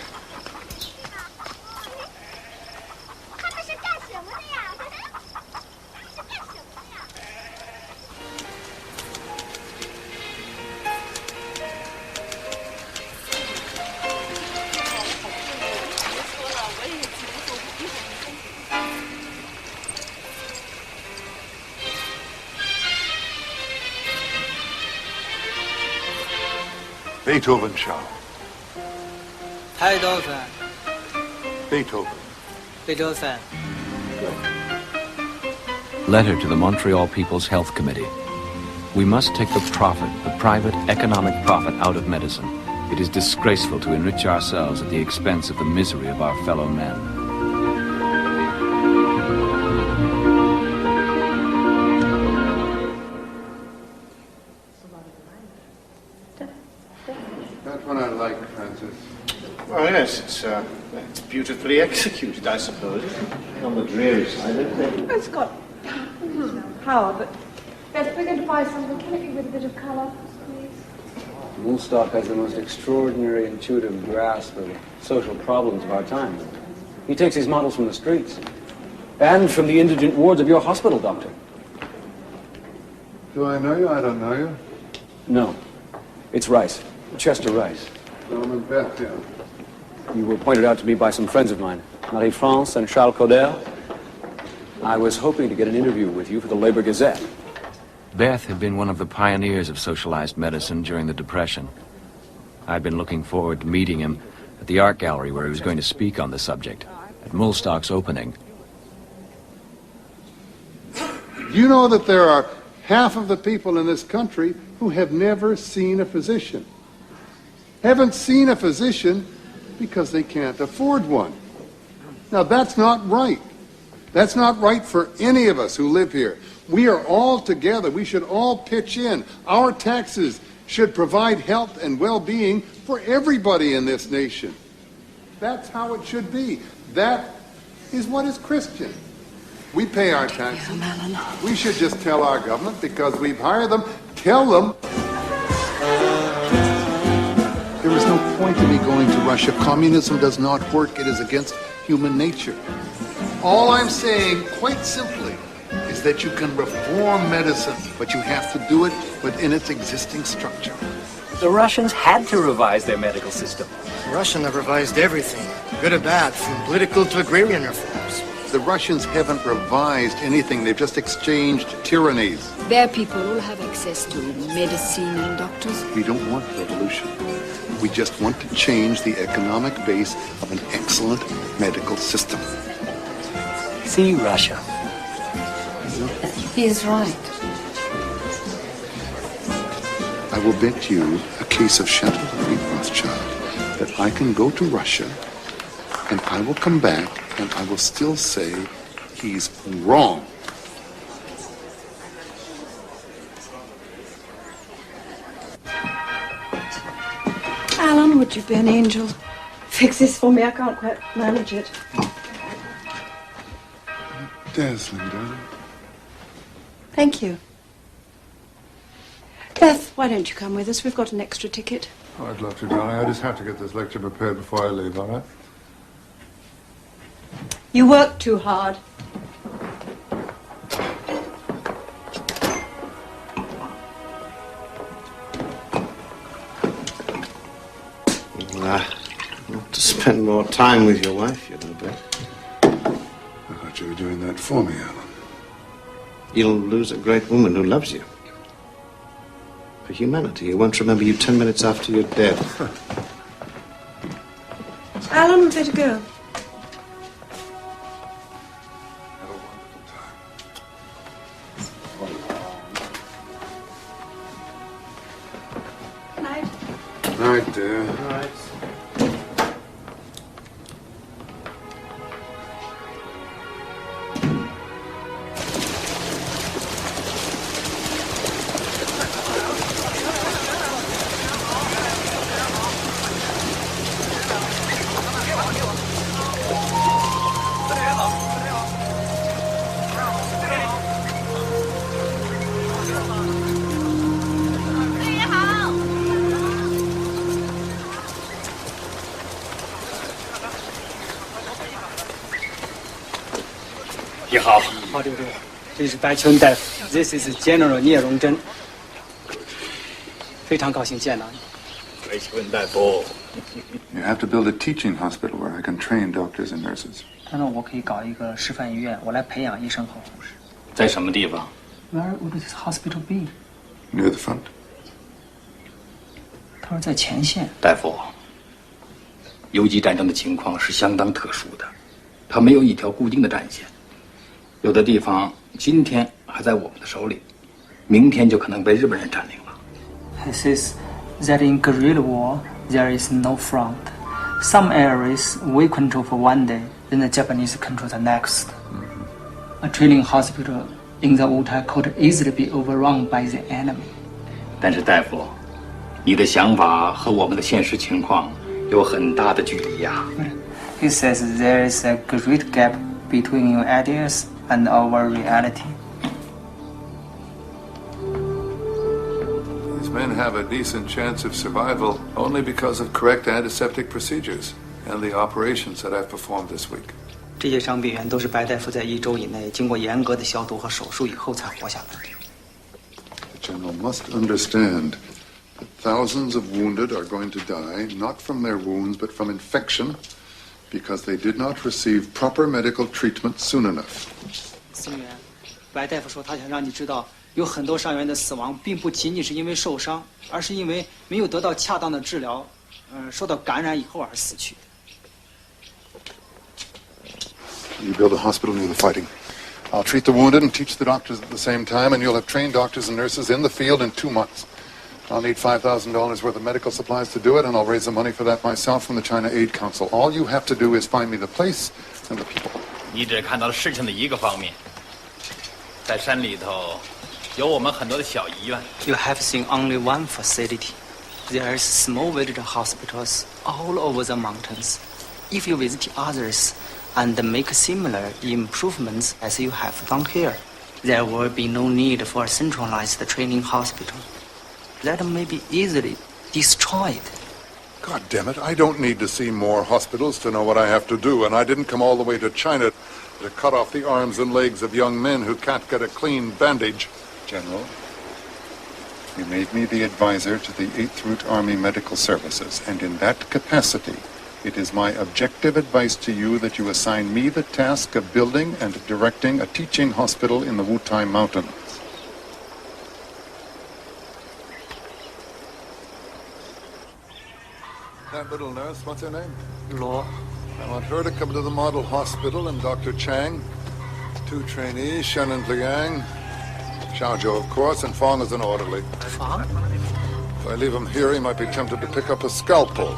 Beethoven show. 太多分。 Beethoven. 贝多芬。 Letter to the Montreal People's Health Committee. We must take the profit, the private economic profit, out of medicine. It is disgraceful to enrich ourselves at the expense of the misery of our fellow men. That one I like, Francis. Well, yes, it's beautifully executed, I suppose. On the dreary side, isn't it? It's got power, but Beth, we're going to buy something. Can it be with a bit of colour, please? Woolstock has the most extraordinary intuitive grasp of the social problems of our time. He takes his models from the streets and from the indigent wards of your hospital, Doctor. Do I know you? I don't know you. No. It's Rice. Chester Rice. Norman Bethune. You were pointed out to me by some friends of mine, Marie-France and Charles Cauder. I was hoping to get an interview with you for the Labor Gazette. Beth had been one of the pioneers of socialized medicine during the Depression. I'd been looking forward to meeting him at the art gallery where he was going to speak on the subject, at Woolstock's opening. You know that there are half of the people in this country who have never seen a physician. Haven't seen a physician because they can't afford one. Now, that's not right. That's not right for any of us who live here. We are all together. We should all pitch in. Our taxes should provide health and well-being for everybody in this nation. That's how it should be. That is what is Christian. We pay our taxes. We should just tell our government because we've hired them. Tell them. There is no point in me going to Russia. Communism does not work. It is against human nature. All I'm saying, quite simply, is that you can reform medicine, but you have to do it within its existing structure. The Russians had to revise their medical system. Russia have revised everything, good or bad, from political to agrarian reforms. The Russians haven't revised anything. They've just exchanged tyrannies. Their people all have access to medicine and doctors. We don't want revolution. We just want to change the economic base of an excellent medical system. See Russia. He is right. I will bet you a case of Chateau Rothschild that I can go to Russia and I will come back and I will still say he's wrong. Alan, would you be an angel? Fix this for me. I can't quite manage it. Dazzling, darling. Thank you. Beth, why don't you come with us? We've got an extra ticket. Oh, I'd love to, darling. I just have to get this lecture prepared before I leave, all right? You work too hard. I want to spend more time with your wife, you know, Beth. I thought you were doing that for me, Alan. You'll lose a great woman who loves you. For humanity, who won't remember you 10 minutes after you're dead. Alan, we'd better go. Night, dear. Night.好，刘队，这是白秋恩大夫 ，This is General 聂荣臻，非常高兴见到你。白秋恩大夫 You have to build a teaching hospital where I can train doctors and nurses. 他说我可以搞一个示范医院，我来培养医生和护士。在什么地方 Where would this hospital be？ Near the front. 他说在前线。大夫，游击战争的情况是相当特殊的，它没有一条固定的战线，有的地方今天还在我们的手里，明天就可能被日本人占领了。He says that in guerrilla war there is no front. Some areas we control for one day, then the Japanese control the next. A training hospital in the Wutai could easily be overrun by the enemy. 但是大夫，你的想法和我们的现实情况有很大的距离呀。He says there is a great gap between your ideas and our reality. These men have a decent chance of survival only because of correct antiseptic procedures and the operations that I've performed this week. 这些伤病员都是白大夫在1周以内经过严格的消毒和手术以后才活下来的。The general must understand that thousands of wounded are going to die not from their wounds but from infection because they did not receive proper medical treatment soon enough. 宋元，白大夫说他想让你知道，有很多伤员的死亡并不仅仅是因为受伤，而是因为没有得到恰当的治疗，受到感染以后而死去。You build a hospital near the fighting. I'll treat the wounded and teach the doctors at the same time, and you'll have trained doctors and nurses in the field in 2 months. I'll need $5,000 worth of medical supplies to do it, and I'll raise the money for that myself from the China Aid Council. All you have to do is find me the place and the people. 你只看到了事情的一个方面，在山里头有我们很多的小医院。 You have seen only one facility. There are small village hospitals all over the mountains. If you visit others, and make similar improvements as you have done here. There will be no need for a centralized training hospital. That may be easily destroyed. God damn it, I don't need to see more hospitals to know what I have to do, and I didn't come all the way to China to cut off the arms and legs of young men who can't get a clean bandage. General, you made me the advisor to the 8th Route Army Medical Services, and in that capacity, it is my objective advice to you that you assign me the task of building and directing a teaching hospital in the Wutai Mountains. That little nurse, what's her name? Law. I want her to come to the model hospital, and Dr. Chang, 2 trainees, Shen and Liang, Xiaozhou, of course, and Fong is an orderly. Fong? If I leave him here, he might be tempted to pick up a scalpel.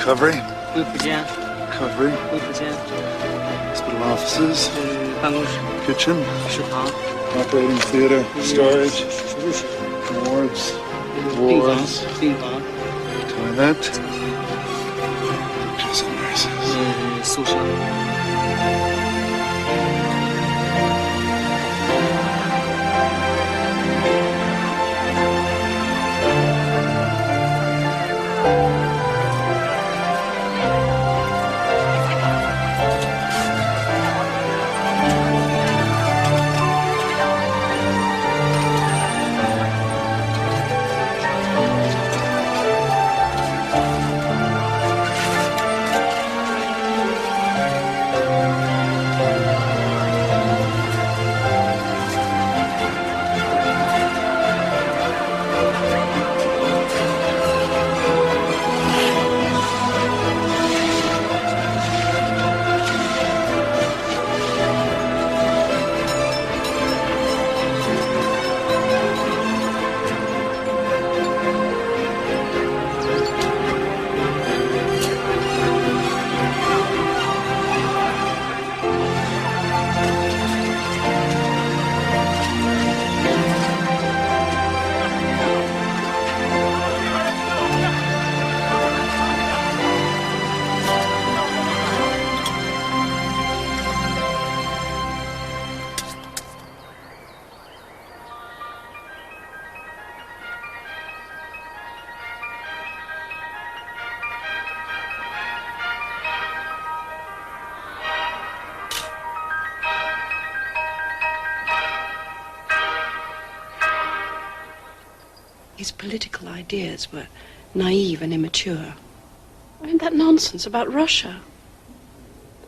Recovery. 恢复间。 Recovery. 恢复间。 Hospital offices. 办公室。 Kitchen. 食堂。 Operating theater. Storage. Wards. 病房。 Wards. 病房。 Toilet. Doctors and nurses. 宿舍。 His political ideas were naive and immature. I mean, that nonsense about Russia.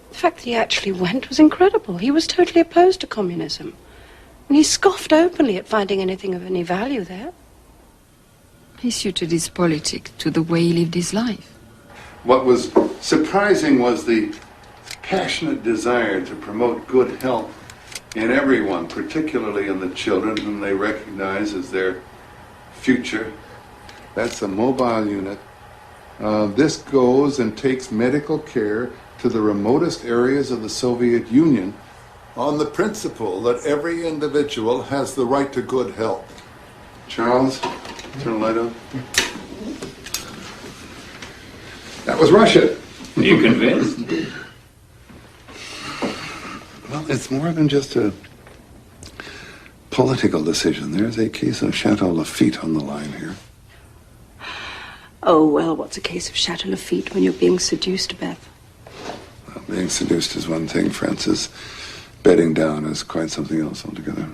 The fact that he actually went was incredible. He was totally opposed to communism. And he scoffed openly at finding anything of any value there. He suited his politics to the way he lived his life. What was surprising was the passionate desire to promote good health in everyone, particularly in the children whom they recognize as their future. That's a mobile unit. This goes and takes medical care to the remotest areas of the Soviet Union on the principle that every individual has the right to good health. Charles, turn the light on. That was Russia. Are you convinced? Well, it's more than just a political decision. There's a case of Chateau Lafitte on the line here. Oh, well, what's a case of Chateau Lafitte when you're being seduced, Beth? Well, being seduced is one thing, Francis. Bedding down is quite something else altogether.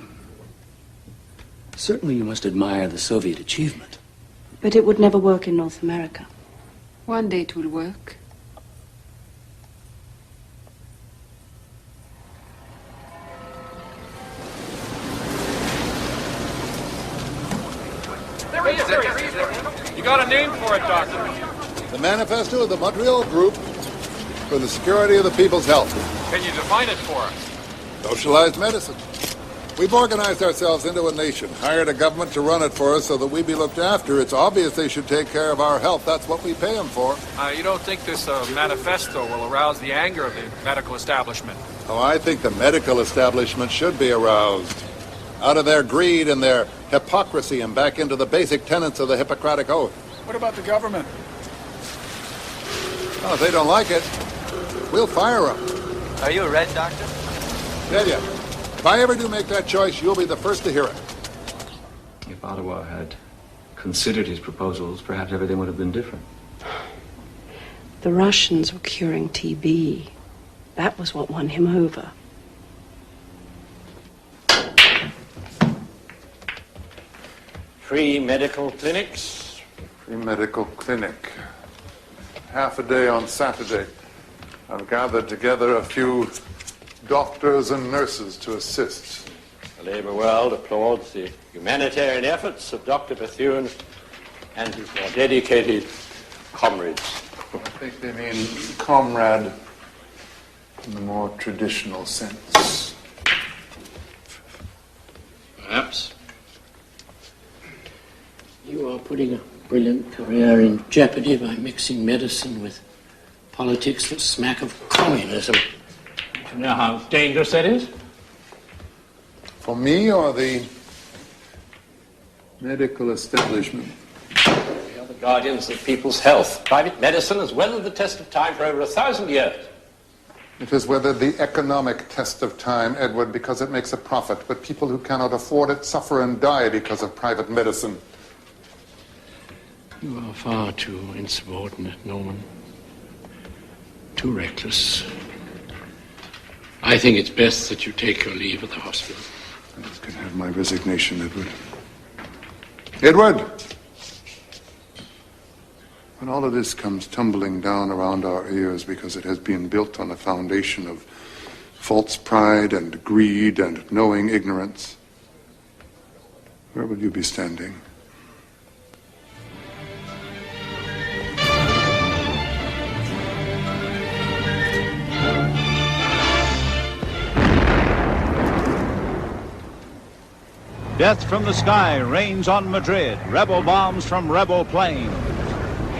Certainly you must admire the Soviet achievement. But it would never work in North America. One day it will work. There he is. You got a name for it, Doctor? The Manifesto of the Montreal Group for the Security of the People's Health. Can you define it for us? Socialized medicine. We've organized ourselves into a nation, hired a government to run it for us so that we be looked after. It's obvious they should take care of our health. That's what we pay them for. You don't think this manifesto will arouse the anger of the medical establishment? Oh, I think the medical establishment should be aroused. Out of their greed and their hypocrisy and back into the basic tenets of the Hippocratic Oath. What about the government? Well, if they don't like it, we'll fire them. Are you a red doctor? Tell ya, if I ever do make that choice, you'll be the first to hear it. If Ottawa had considered his proposals, perhaps everything would have been different. The Russians were curing TB. That was what won him over. Free medical clinics. Free medical clinic. Half a day on Saturday. I've gathered together a few doctors and nurses to assist. The labor world applauds the humanitarian efforts of Dr. Bethune and his more dedicated comrades. I think they mean comrade in the more traditional sense. Perhaps. You are putting a brilliant career in jeopardy by mixing medicine with politics that smack of communism. Do you know how dangerous that is? For me or the medical establishment? We are the guardians of people's health. Private medicine has weathered the test of time for over 1,000 years. It has weathered the economic test of time, Edward, because it makes a profit. But people who cannot afford it suffer and die because of private medicine. You are far too insubordinate, Norman. Too reckless. I think it's best that you take your leave of the hospital. I just can have my resignation, Edward. Edward! When all of this comes tumbling down around our ears because it has been built on a foundation of false pride and greed and knowing ignorance, where will you be standing? Death from the sky rains on Madrid, rebel bombs from rebel planes.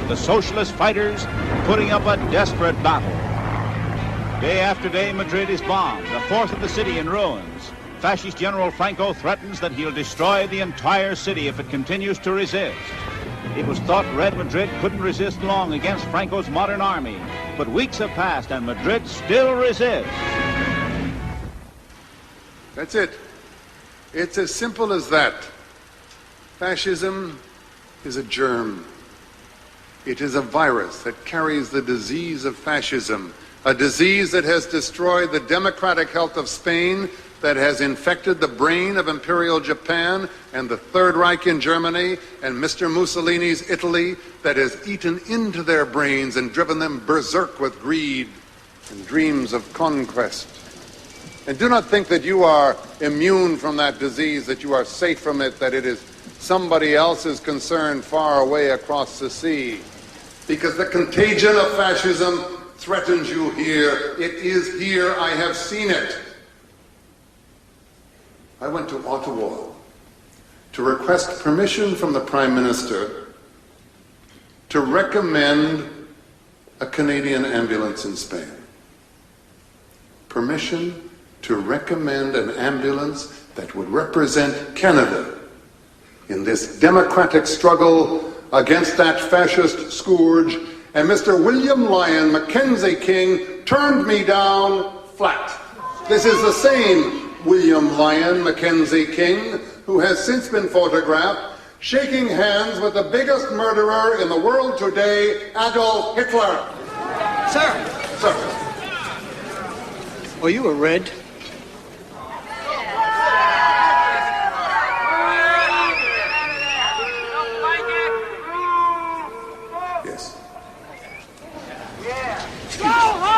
The socialist fighters putting up a desperate battle. Day after day, Madrid is bombed, a fourth of the city in ruins. Fascist General Franco threatens that he'll destroy the entire city if it continues to resist. It was thought Red Madrid couldn't resist long against Franco's modern army, but weeks have passed and Madrid still resists. That's it. It's as simple as that. Fascism is a germ. It is a virus that carries the disease of fascism, a disease that has destroyed the democratic health of Spain, that has infected the brain of Imperial Japan and the Third Reich in Germany and Mr. Mussolini's Italy, that has eaten into their brains and driven them berserk with greed and dreams of conquest. And do not think that you are immune from that disease, that you are safe from it, that it is somebody else's concern far away across the sea. Because the contagion of fascism threatens you here. It is here. I have seen it. I went to Ottawa to request permission from the Prime Minister to recommend a Canadian ambulance in Spain. Permission to recommend an ambulance that would represent Canada in this democratic struggle against that fascist scourge, and Mr. William Lyon Mackenzie King turned me down flat. This is the same William Lyon Mackenzie King who has since been photographed shaking hands with the biggest murderer in the world today, Adolf Hitler. Sir! Sir. Are you a Red? Yes. Go home!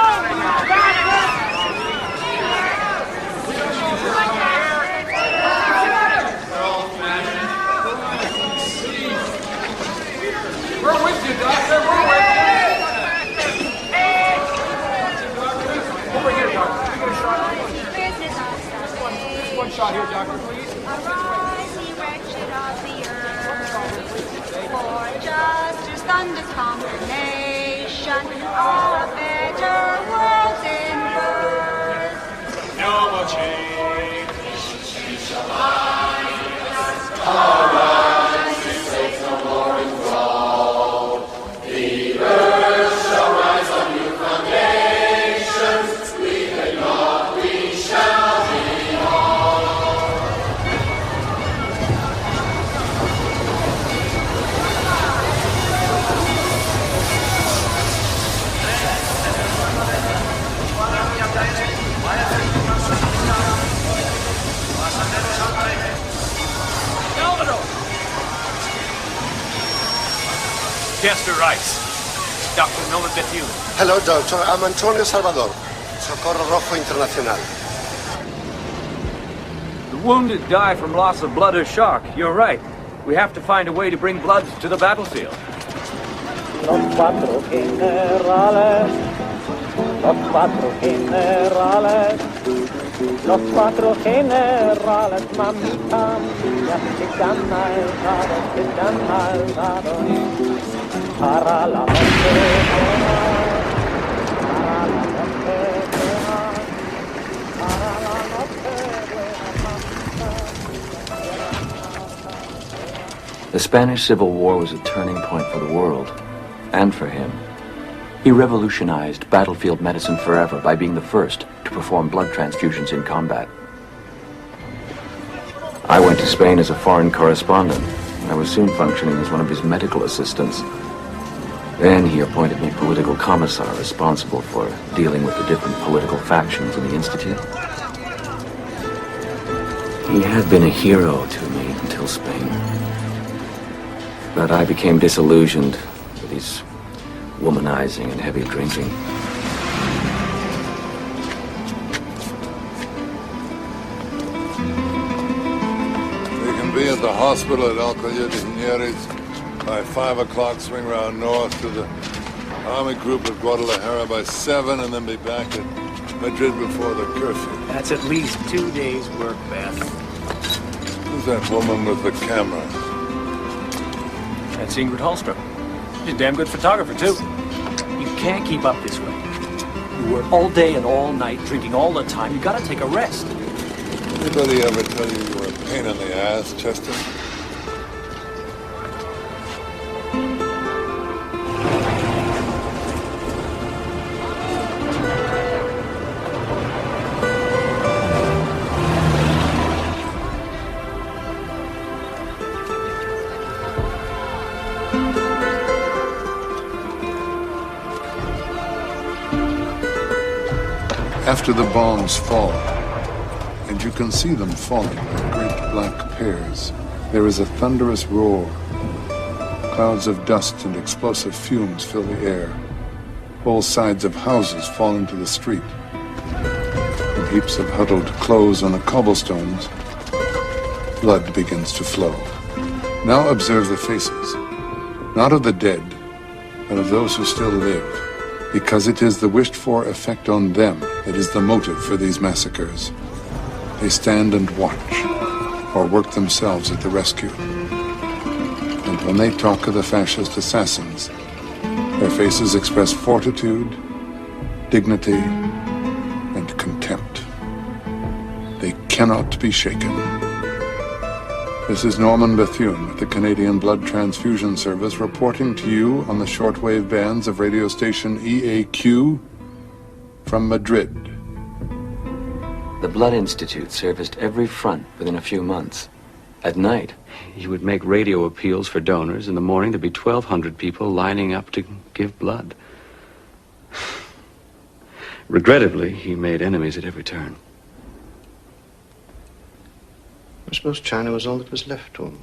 We're with you, Doctor. We're with you. Over here, Doctor. Can we get a shot? Just one shot here, Doctor, please. Arise, ye wretched of the earth, for justice thunders condemnation, a better world's in birth. No more change. Arise, the saints no more enthralled. The earth shall rise on new foundations. We may not, we shall be all. Chester Rice. Dr. Norman Bethune. Hello, Doctor. I'm Antonio Salvador. Socorro Rojo Internacional. The wounded die from loss of blood or shock. You're right. We have to find a way to bring blood to the battlefield. Los cuatro generales, los cuatro generales, los cuatro generales, mamita mía, que han malvado, para la muerte, para la muerte, para la muerte. The Spanish Civil War was a turning point for the world, and for him. He revolutionized battlefield medicine forever by being the first to perform blood transfusions in combat. I went to Spain as a foreign correspondent. I was soon functioning as one of his medical assistants. Then he appointed me political commissar responsible for dealing with the different political factions in the Institute. He had been a hero to me until Spain. But I became disillusioned with his womanizing and heavy drinking. We can be at the hospital at Alcalá de Henares by 5 o'clock, swing round north to the army group at Guadalajara by 7, and then be back at Madrid before the curfew. That's at least 2 days' work, Beth. Who's that woman with the camera? That's Ingrid Hallstrom. She's a damn good photographer, too. You can't keep up this way. You work all day and all night, drinking all the time. You gotta take a rest. Anybody ever tell you you were a pain in the ass, Chester? After the bombs fall, and you can see them falling like great black pairs, there is a thunderous roar. Clouds of dust and explosive fumes fill the air. Whole sides of houses fall into the street. And heaps of huddled clothes on the cobblestones, blood begins to flow. Now observe the faces, not of the dead, but of those who still live. because it is the wished-for effect on them that is the motive for these massacres. They stand and watch, or work themselves at the rescue. And when they talk of the fascist assassins, their faces express fortitude, dignity, and contempt. They cannot be shaken. This is Norman Bethune with the Canadian Blood Transfusion Service reporting to you on the shortwave bands of radio station EAQ from Madrid. The Blood Institute serviced every front within a few months. At night, he would make radio appeals for donors. In the morning, there'd be 1,200 people lining up to give blood. Regrettably, he made enemies at every turn. I suppose China was all that was left to him.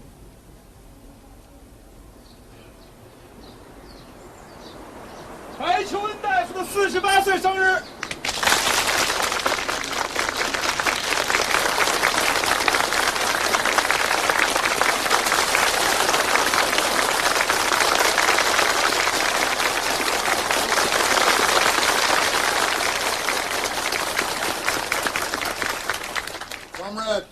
Comrade,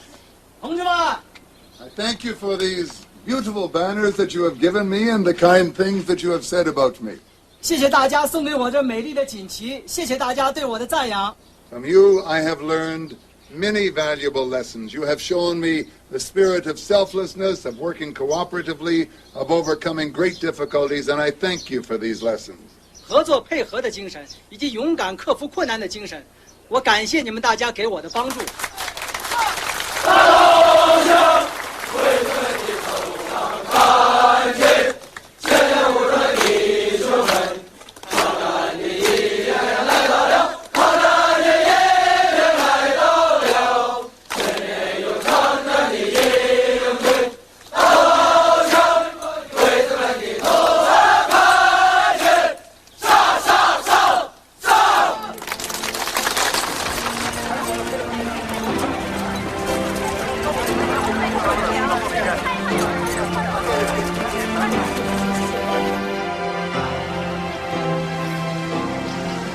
I thank you for these beautiful banners that you have given me and the kind things that you have said about me. 谢谢大家送给我这美丽的锦旗，谢谢大家对我的赞扬。 From you, I have learned many valuable lessons. You have shown me the spirit of selflessness, of working cooperatively, of overcoming great difficulties, and I thank you for these lessons. 合作配合的精神以及勇敢克服困难的精神，我感谢你们大家给我的帮助。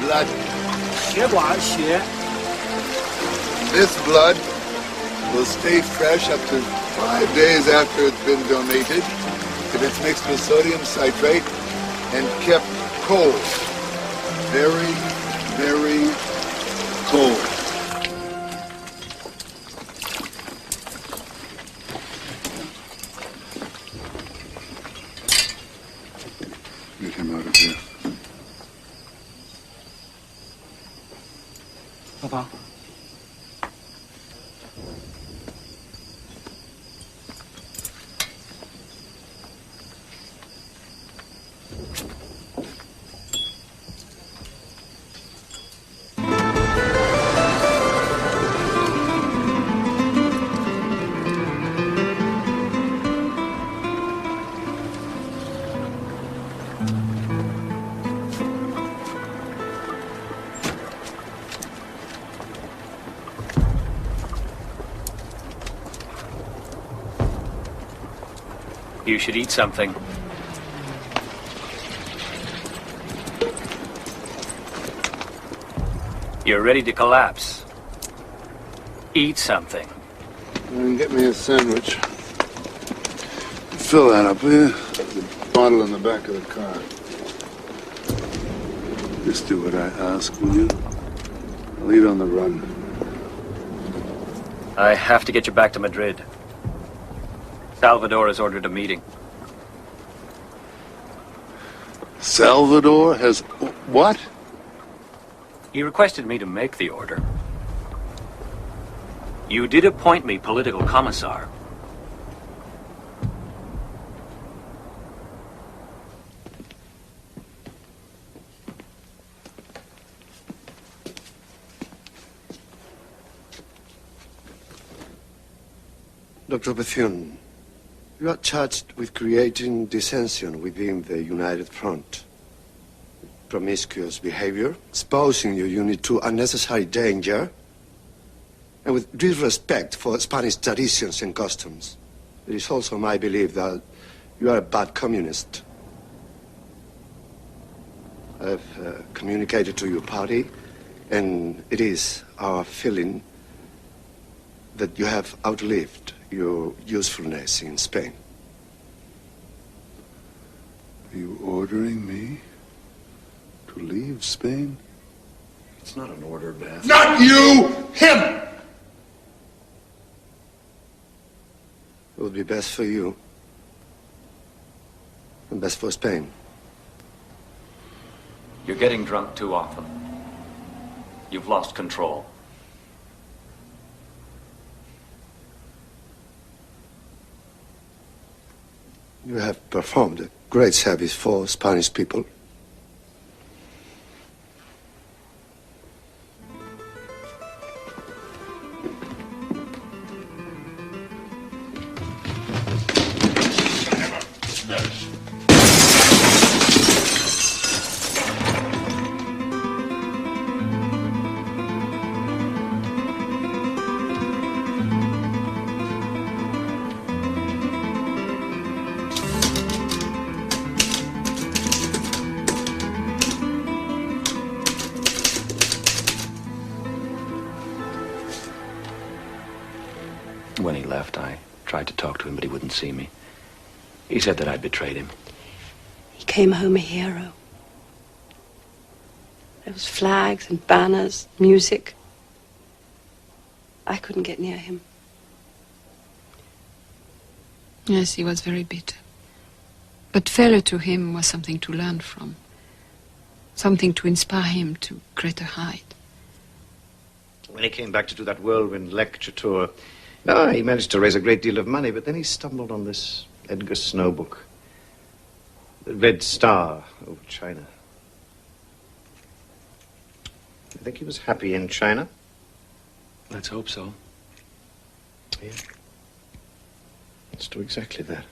Blood. 血管血。 This blood will stay fresh up to 5 days after it's been donated if it's mixed with sodium citrate and kept cold. Very, very cold. Get him out of here. 老庞。 You should eat something. You're ready to collapse. Eat something. And get me a sandwich. Fill that up, will you? The bottle in the back of the car. Just do what I ask, will you? I'll eat on the run. I have to get you back to Madrid. Salvador has ordered a meeting. Salvador has... what? He requested me to make the order. You did appoint me political commissar. Dr. Bethune, you are charged with creating dissension within the United Front. Promiscuous behavior, exposing your unit to unnecessary danger, and with disrespect for Spanish traditions and customs. It is also my belief that you are a bad communist. I've communicated to your party, and it is our feeling that you have outlived your usefulness in Spain. Are you ordering me to leave Spain? It's not an order, Beth. Not you! Him! It would be best for you and best for Spain. You're getting drunk too often. You've lost control. You have performed a great service for Spanish people. When he left, I tried to talk to him, but he wouldn't see me. He said that I'd betrayed him. He came home a hero. There was flags and banners, music. I couldn't get near him. Yes, he was very bitter. But failure to him was something to learn from. Something to inspire him to greater height. When he came back to do that whirlwind lecture tour, he managed to raise a great deal of money, but then he stumbled on this Edgar Snow book. The Red Star over China. I think he was happy in China. Let's hope so. Yeah. Let's do exactly that.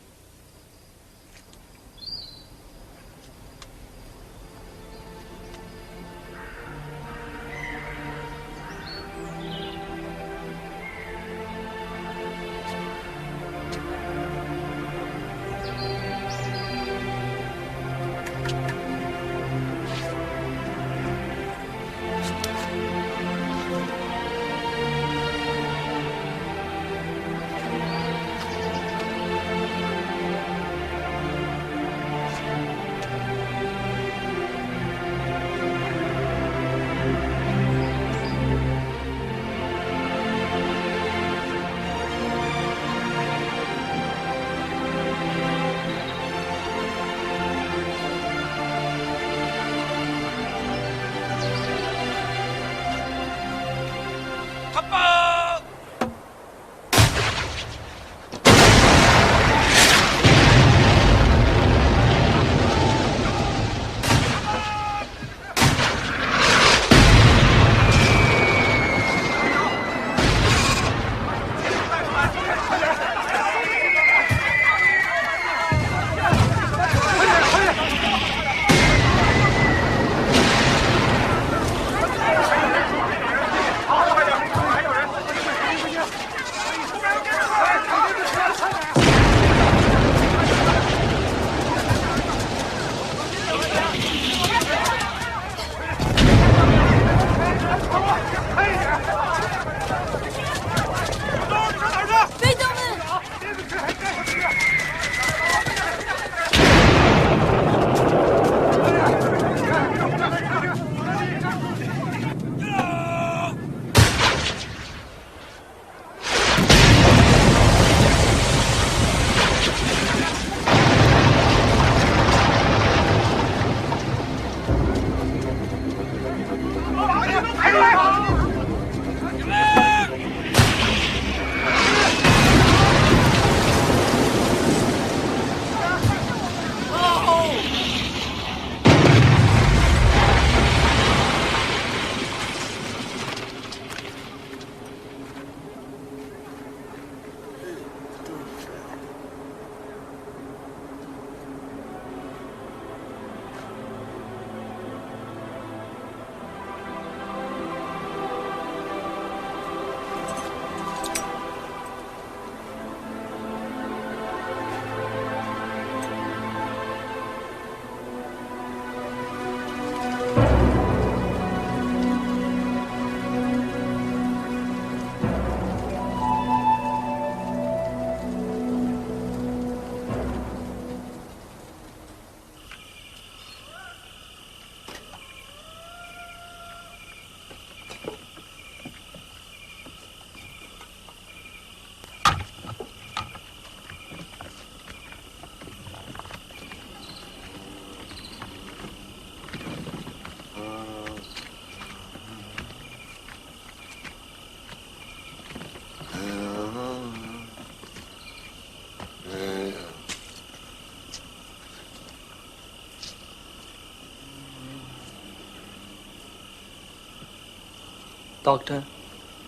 Doctor,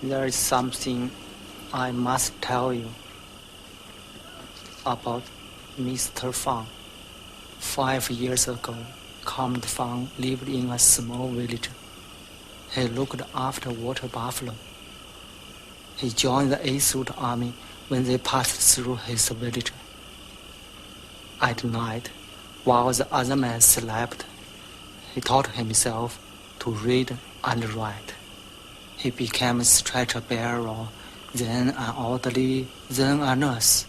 there is something I must tell you about Mr. Fang. 5 years ago, Comrade Fang lived in a small village. He looked after water buffalo. He joined the 8th Route Army when they passed through his village. At night, while the other men slept, he taught himself to read and write. He became a stretcher bearer, then an orderly, then a nurse.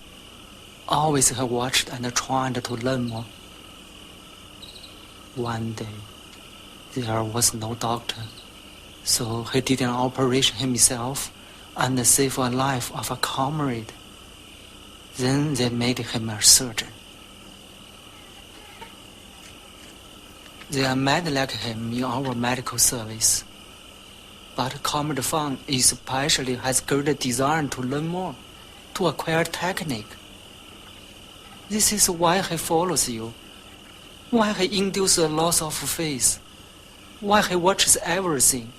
Always he watched and tried to learn more. One day, there was no doctor, so he did an operation himself and saved the life of a comrade. Then they made him a surgeon. There are many like him in our medical service. But Comrade Fang especially has great desire to learn more, to acquire technique. This is why he follows you, why he induces a loss of faith, why he watches everything.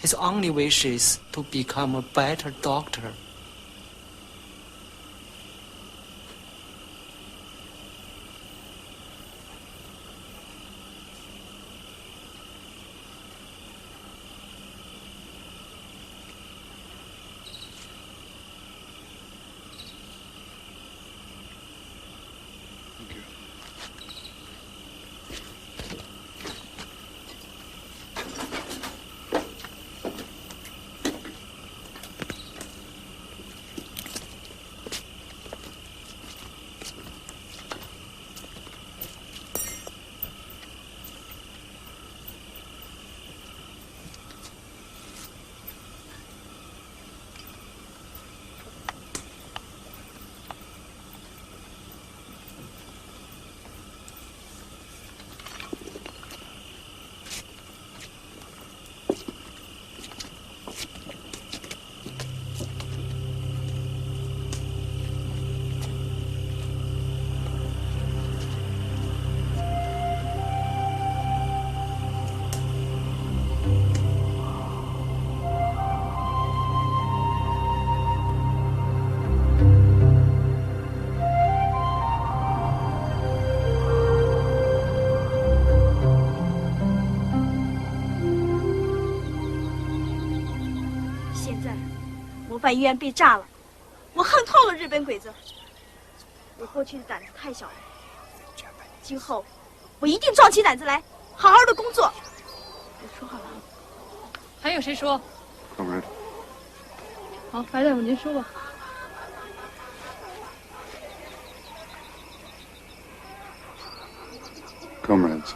His only wish is to become a better doctor.模范医院被炸了，我恨透了日本鬼子。我过去的胆子太小了，今后我一定壮起胆子来，好好的工作。我说好了。还有谁说？ Comrade. 好，白大夫您说吧。 Comrades,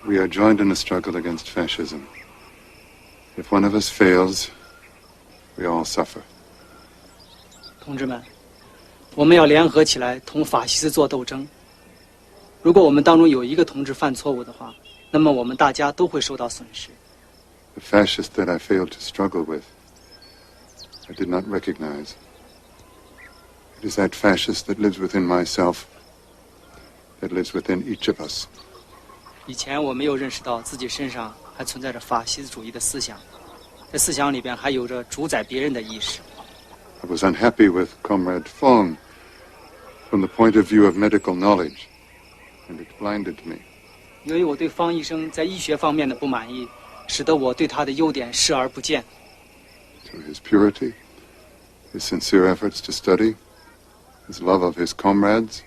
we are joined in a struggle against fascism. If one of us fails, we all suffer. 同志们，我们要联合起来同法西斯做斗争。如果我们当中有一个同志犯错误的话，那么我们大家都会受到损失。 The fascist that I failed to struggle with, I did not recognize. It is that fascist that lives within myself, that lives within each of us. 以前我没有认识到自己身上还存在着法西斯主义的思想，在思想里边还有着主宰别人的意识。 I was unhappy with Comrade Fong from the point of view of medical knowledge, and it blinded me. 由于我对方医生在医学方面的不满意，使得我对他的优点视而不见。 Through his purity, his sincere efforts to study, his love of his comrades,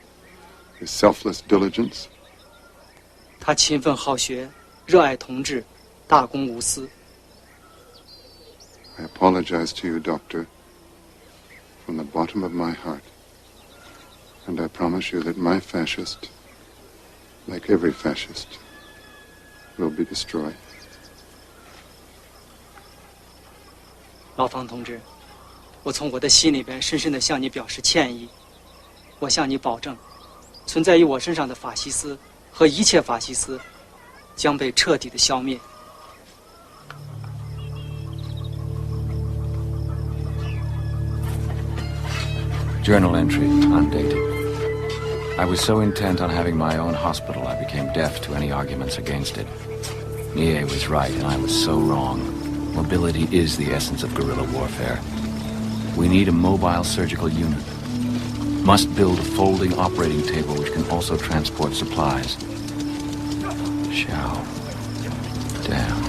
his selfless diligence. 他勤奋好学，热爱同志，大公无私。 I apologize to you, Doctor, from the bottom of my heart. And I promise you that my fascist, like every fascist, will be destroyed. 老方同志，我从我的心里边深深地向你表示歉意。我向你保证，存在于我身上的法西斯和一切法西斯将被彻底的消灭。 Journal entry, undated. I was so intent on having my own hospital, I became deaf to any arguments against it. Nie was right, and I was so wrong. Mobility is the essence of guerrilla warfare. We need a mobile surgical unit. Must build a folding operating table which can also transport supplies. Shao. Down.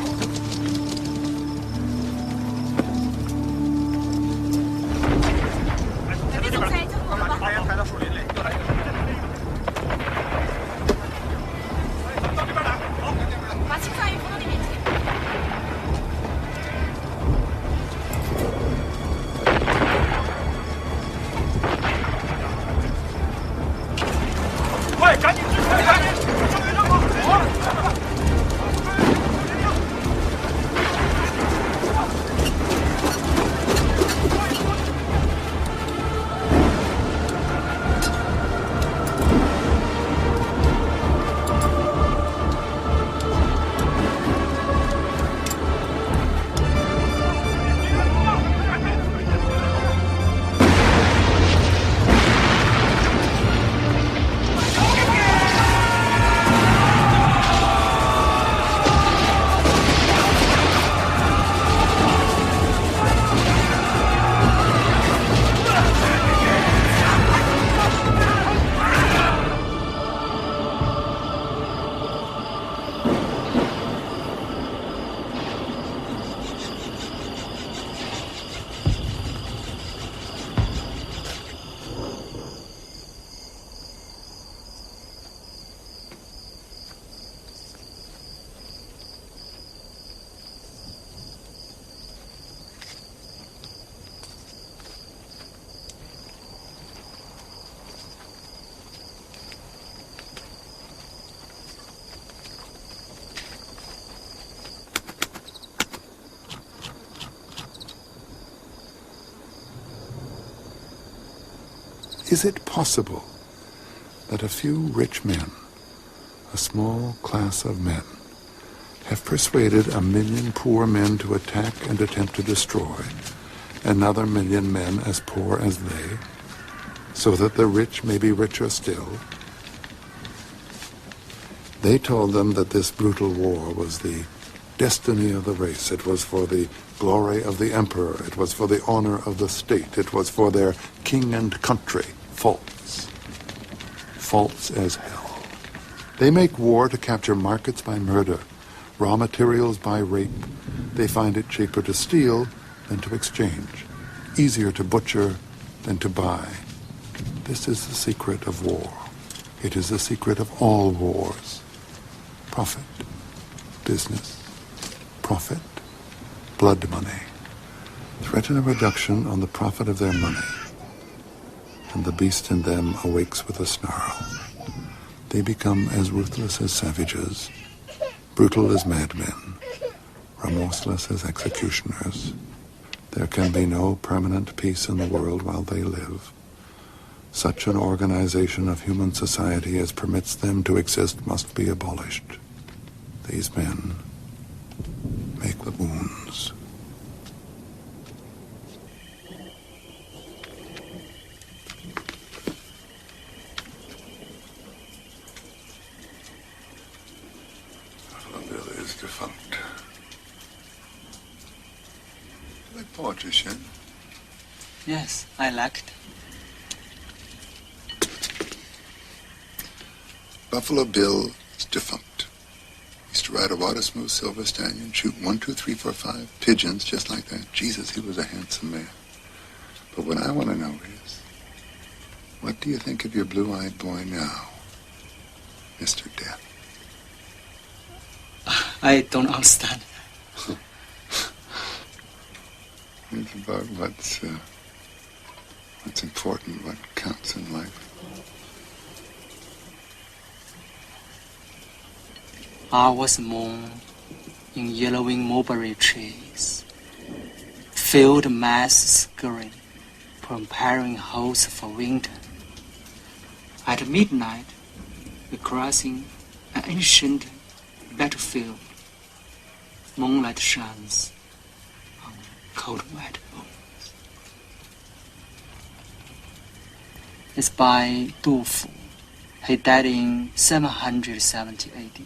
Is it possible that a few rich men, a small class of men, have persuaded 1 million poor men to attack and attempt to destroy another 1 million men as poor as they, so that the rich may be richer still? They told them that this brutal war was the destiny of the race. It was for the glory of the emperor. It was for the honor of the state. It was for their king and country. False. False as hell. They make war to capture markets by murder, raw materials by rape. They find it cheaper to steal than to exchange, easier to butcher than to buy. This is the secret of war. It is the secret of all wars. Profit, business, profit, blood money. Threaten a reduction on the profit of their money, and the beast in them awakes with a snarl. They become as ruthless as savages, brutal as madmen, remorseless as executioners. There can be no permanent peace in the world while they live. Such an organization of human society as permits them to exist must be abolished. These men make the wounds. Bill is defunct. Like poetry, Shin? Yes, I like it. Buffalo Bill is defunct. He used to ride a water-smooth silver stallion, shoot 1, 2, 3, 4, 5 pigeons just like that. Jesus, he was a handsome man. But what I want to know is, what do you think of your blue-eyed boy now, Mr. Death? I don't understand. It's about what's important, what counts in life. I was mown in yellowing mulberry trees, field mass scurrying, preparing holes for winter. At midnight, we crossing an ancient battlefield. Moonlight shines on cold white bones. It's by Du Fu. He died in 770 AD.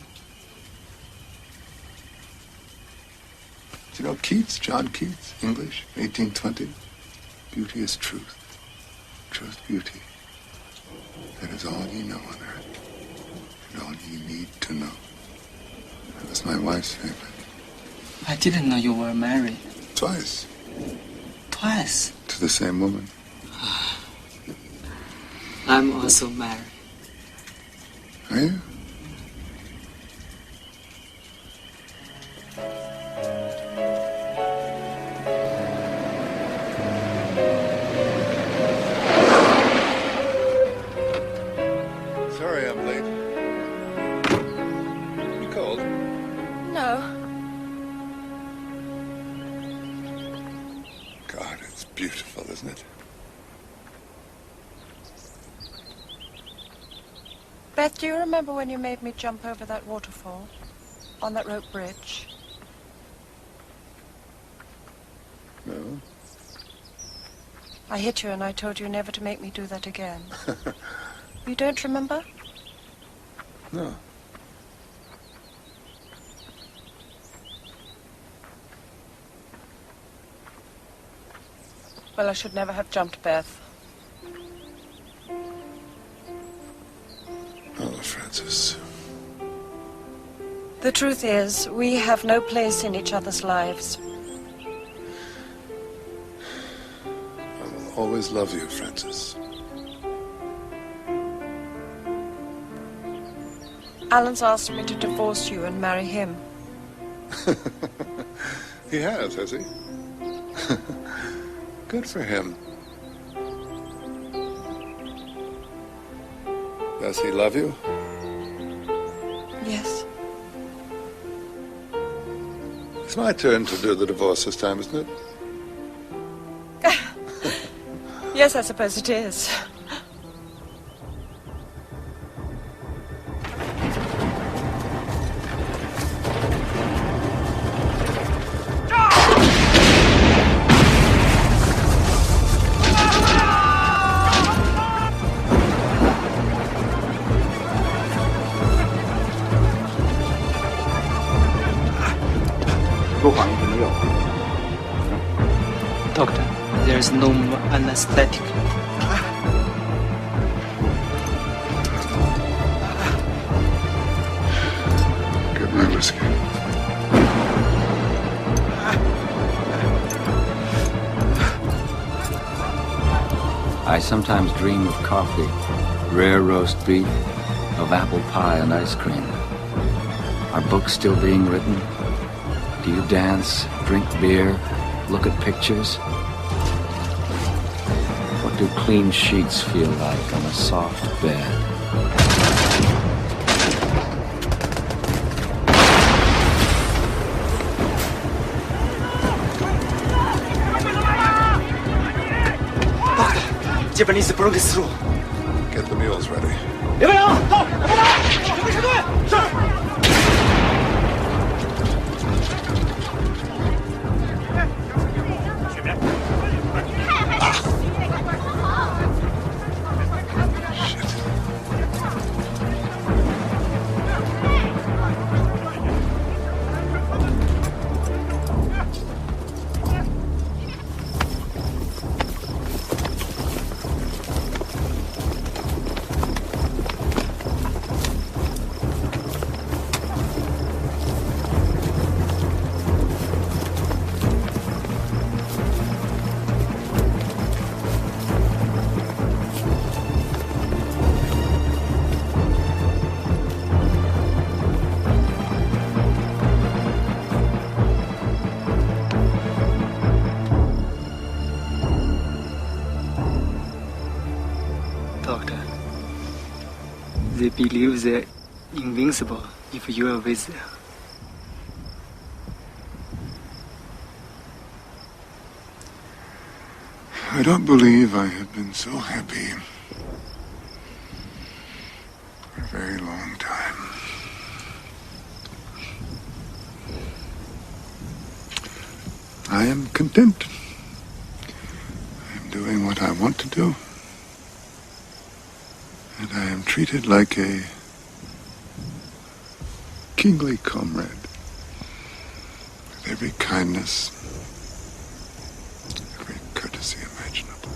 You know Keats, John Keats, English, 1820? Beauty is truth. Truth, beauty. That is all ye know on earth, and all ye need to know. That was my wife's favorite. I didn't know you were married. Twice. Twice? To the same woman. I'm also married. Are you? Sorry I'm late. You cold? No. God, it's beautiful, isn't it? Beth, do you remember when you made me jump over that waterfall? On that rope bridge? No. I hit you and I told you never to make me do that again. You don't remember? No. Well, I should never have jumped, Beth. Oh, Francis. The truth is, we have no place in each other's lives. I will always love you, Francis. Alan's asked me to divorce you and marry him. He has he? Good for him. Does he love you? Yes. It's my turn to do the divorce this time, isn't it? Yes, I suppose it is. Doctor, there is no anesthetic. Get my whiskey. I sometimes dream of coffee, rare roast beef, of apple pie and ice cream. Are books still being written? Do you dance, drink beer, look at pictures? What do clean sheets feel like on a soft bed? Japanese broke through. Get the mules ready. 刘备阳，到，我们来，准备撤退。是。 Doctor, they believe they're invincible if you are with them. I don't believe I have been so happy for a very long time. I am content. I am doing what I want to do. And I am treated like a kingly comrade. With every kindness, every courtesy imaginable.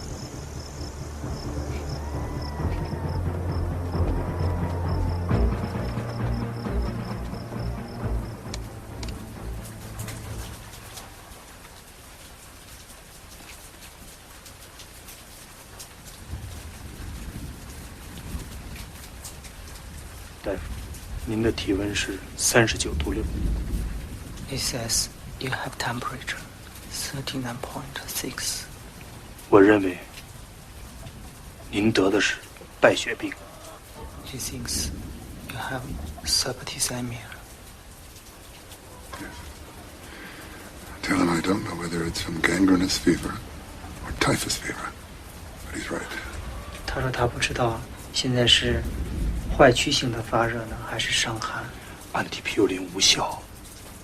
It says you have temperature 39.6. 我认为您得的是败血病。 He thinks you have septicemia. Tell him I don't know whether it's from gangrenous fever or typhus fever, but he's right. 他说他不知道现在是坏疽性的发热呢，还是伤寒。Antipurine 无效。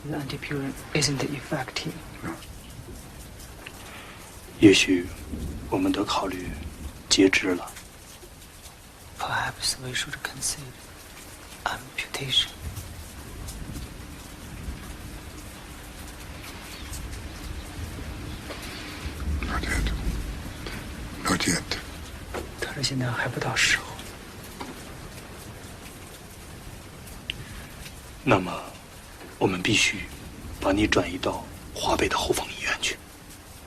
The antipurine isn't effective. 也许我们得考虑截肢了。 Perhaps we should consider amputation. Not yet. Not yet. 他说现在还不到时候。那么，我们必须把你转移到华北的后方医院去。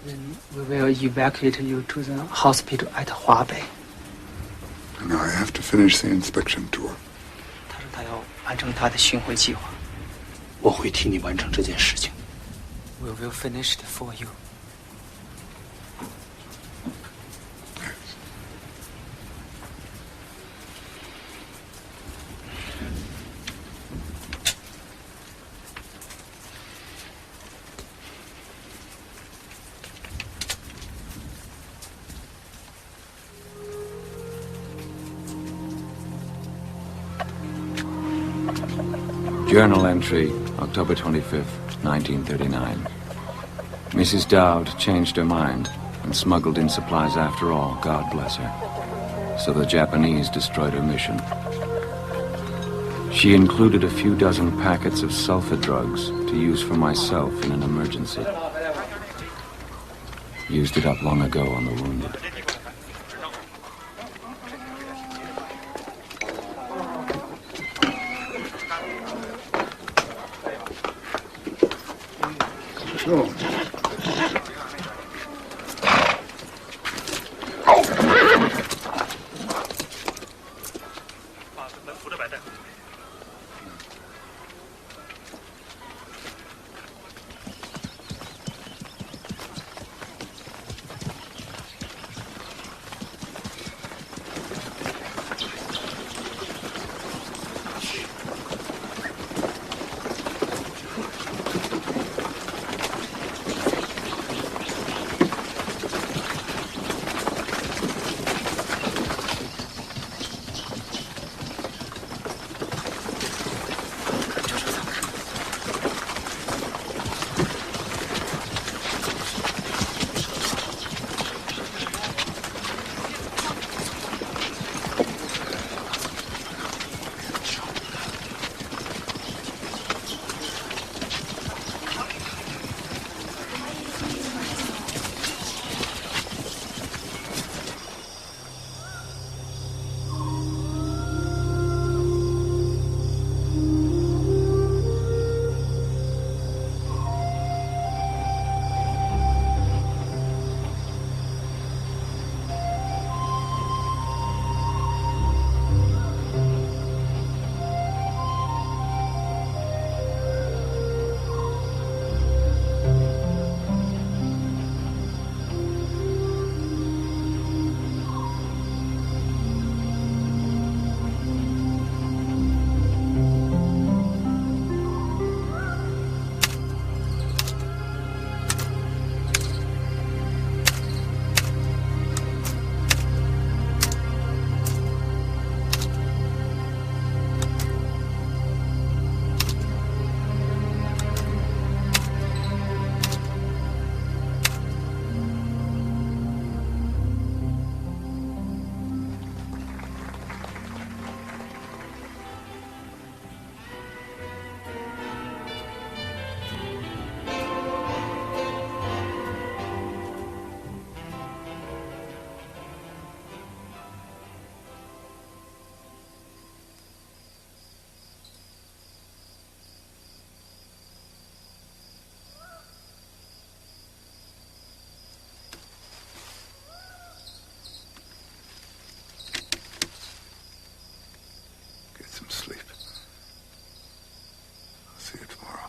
Then we will evacuate you to the hospital at 华北。 Now I have to finish the inspection tour. 他说他要完成他的巡回计划。我会替你完成这件事情。 We will finish it for you. Journal entry, October 25th, 1939. Mrs. Dowd changed her mind and smuggled in supplies after all, God bless her. So the Japanese destroyed her mission. She included a few dozen packets of sulfa drugs to use for myself in an emergency. Used it up long ago on the wounded. So. some sleep. I'll see you tomorrow.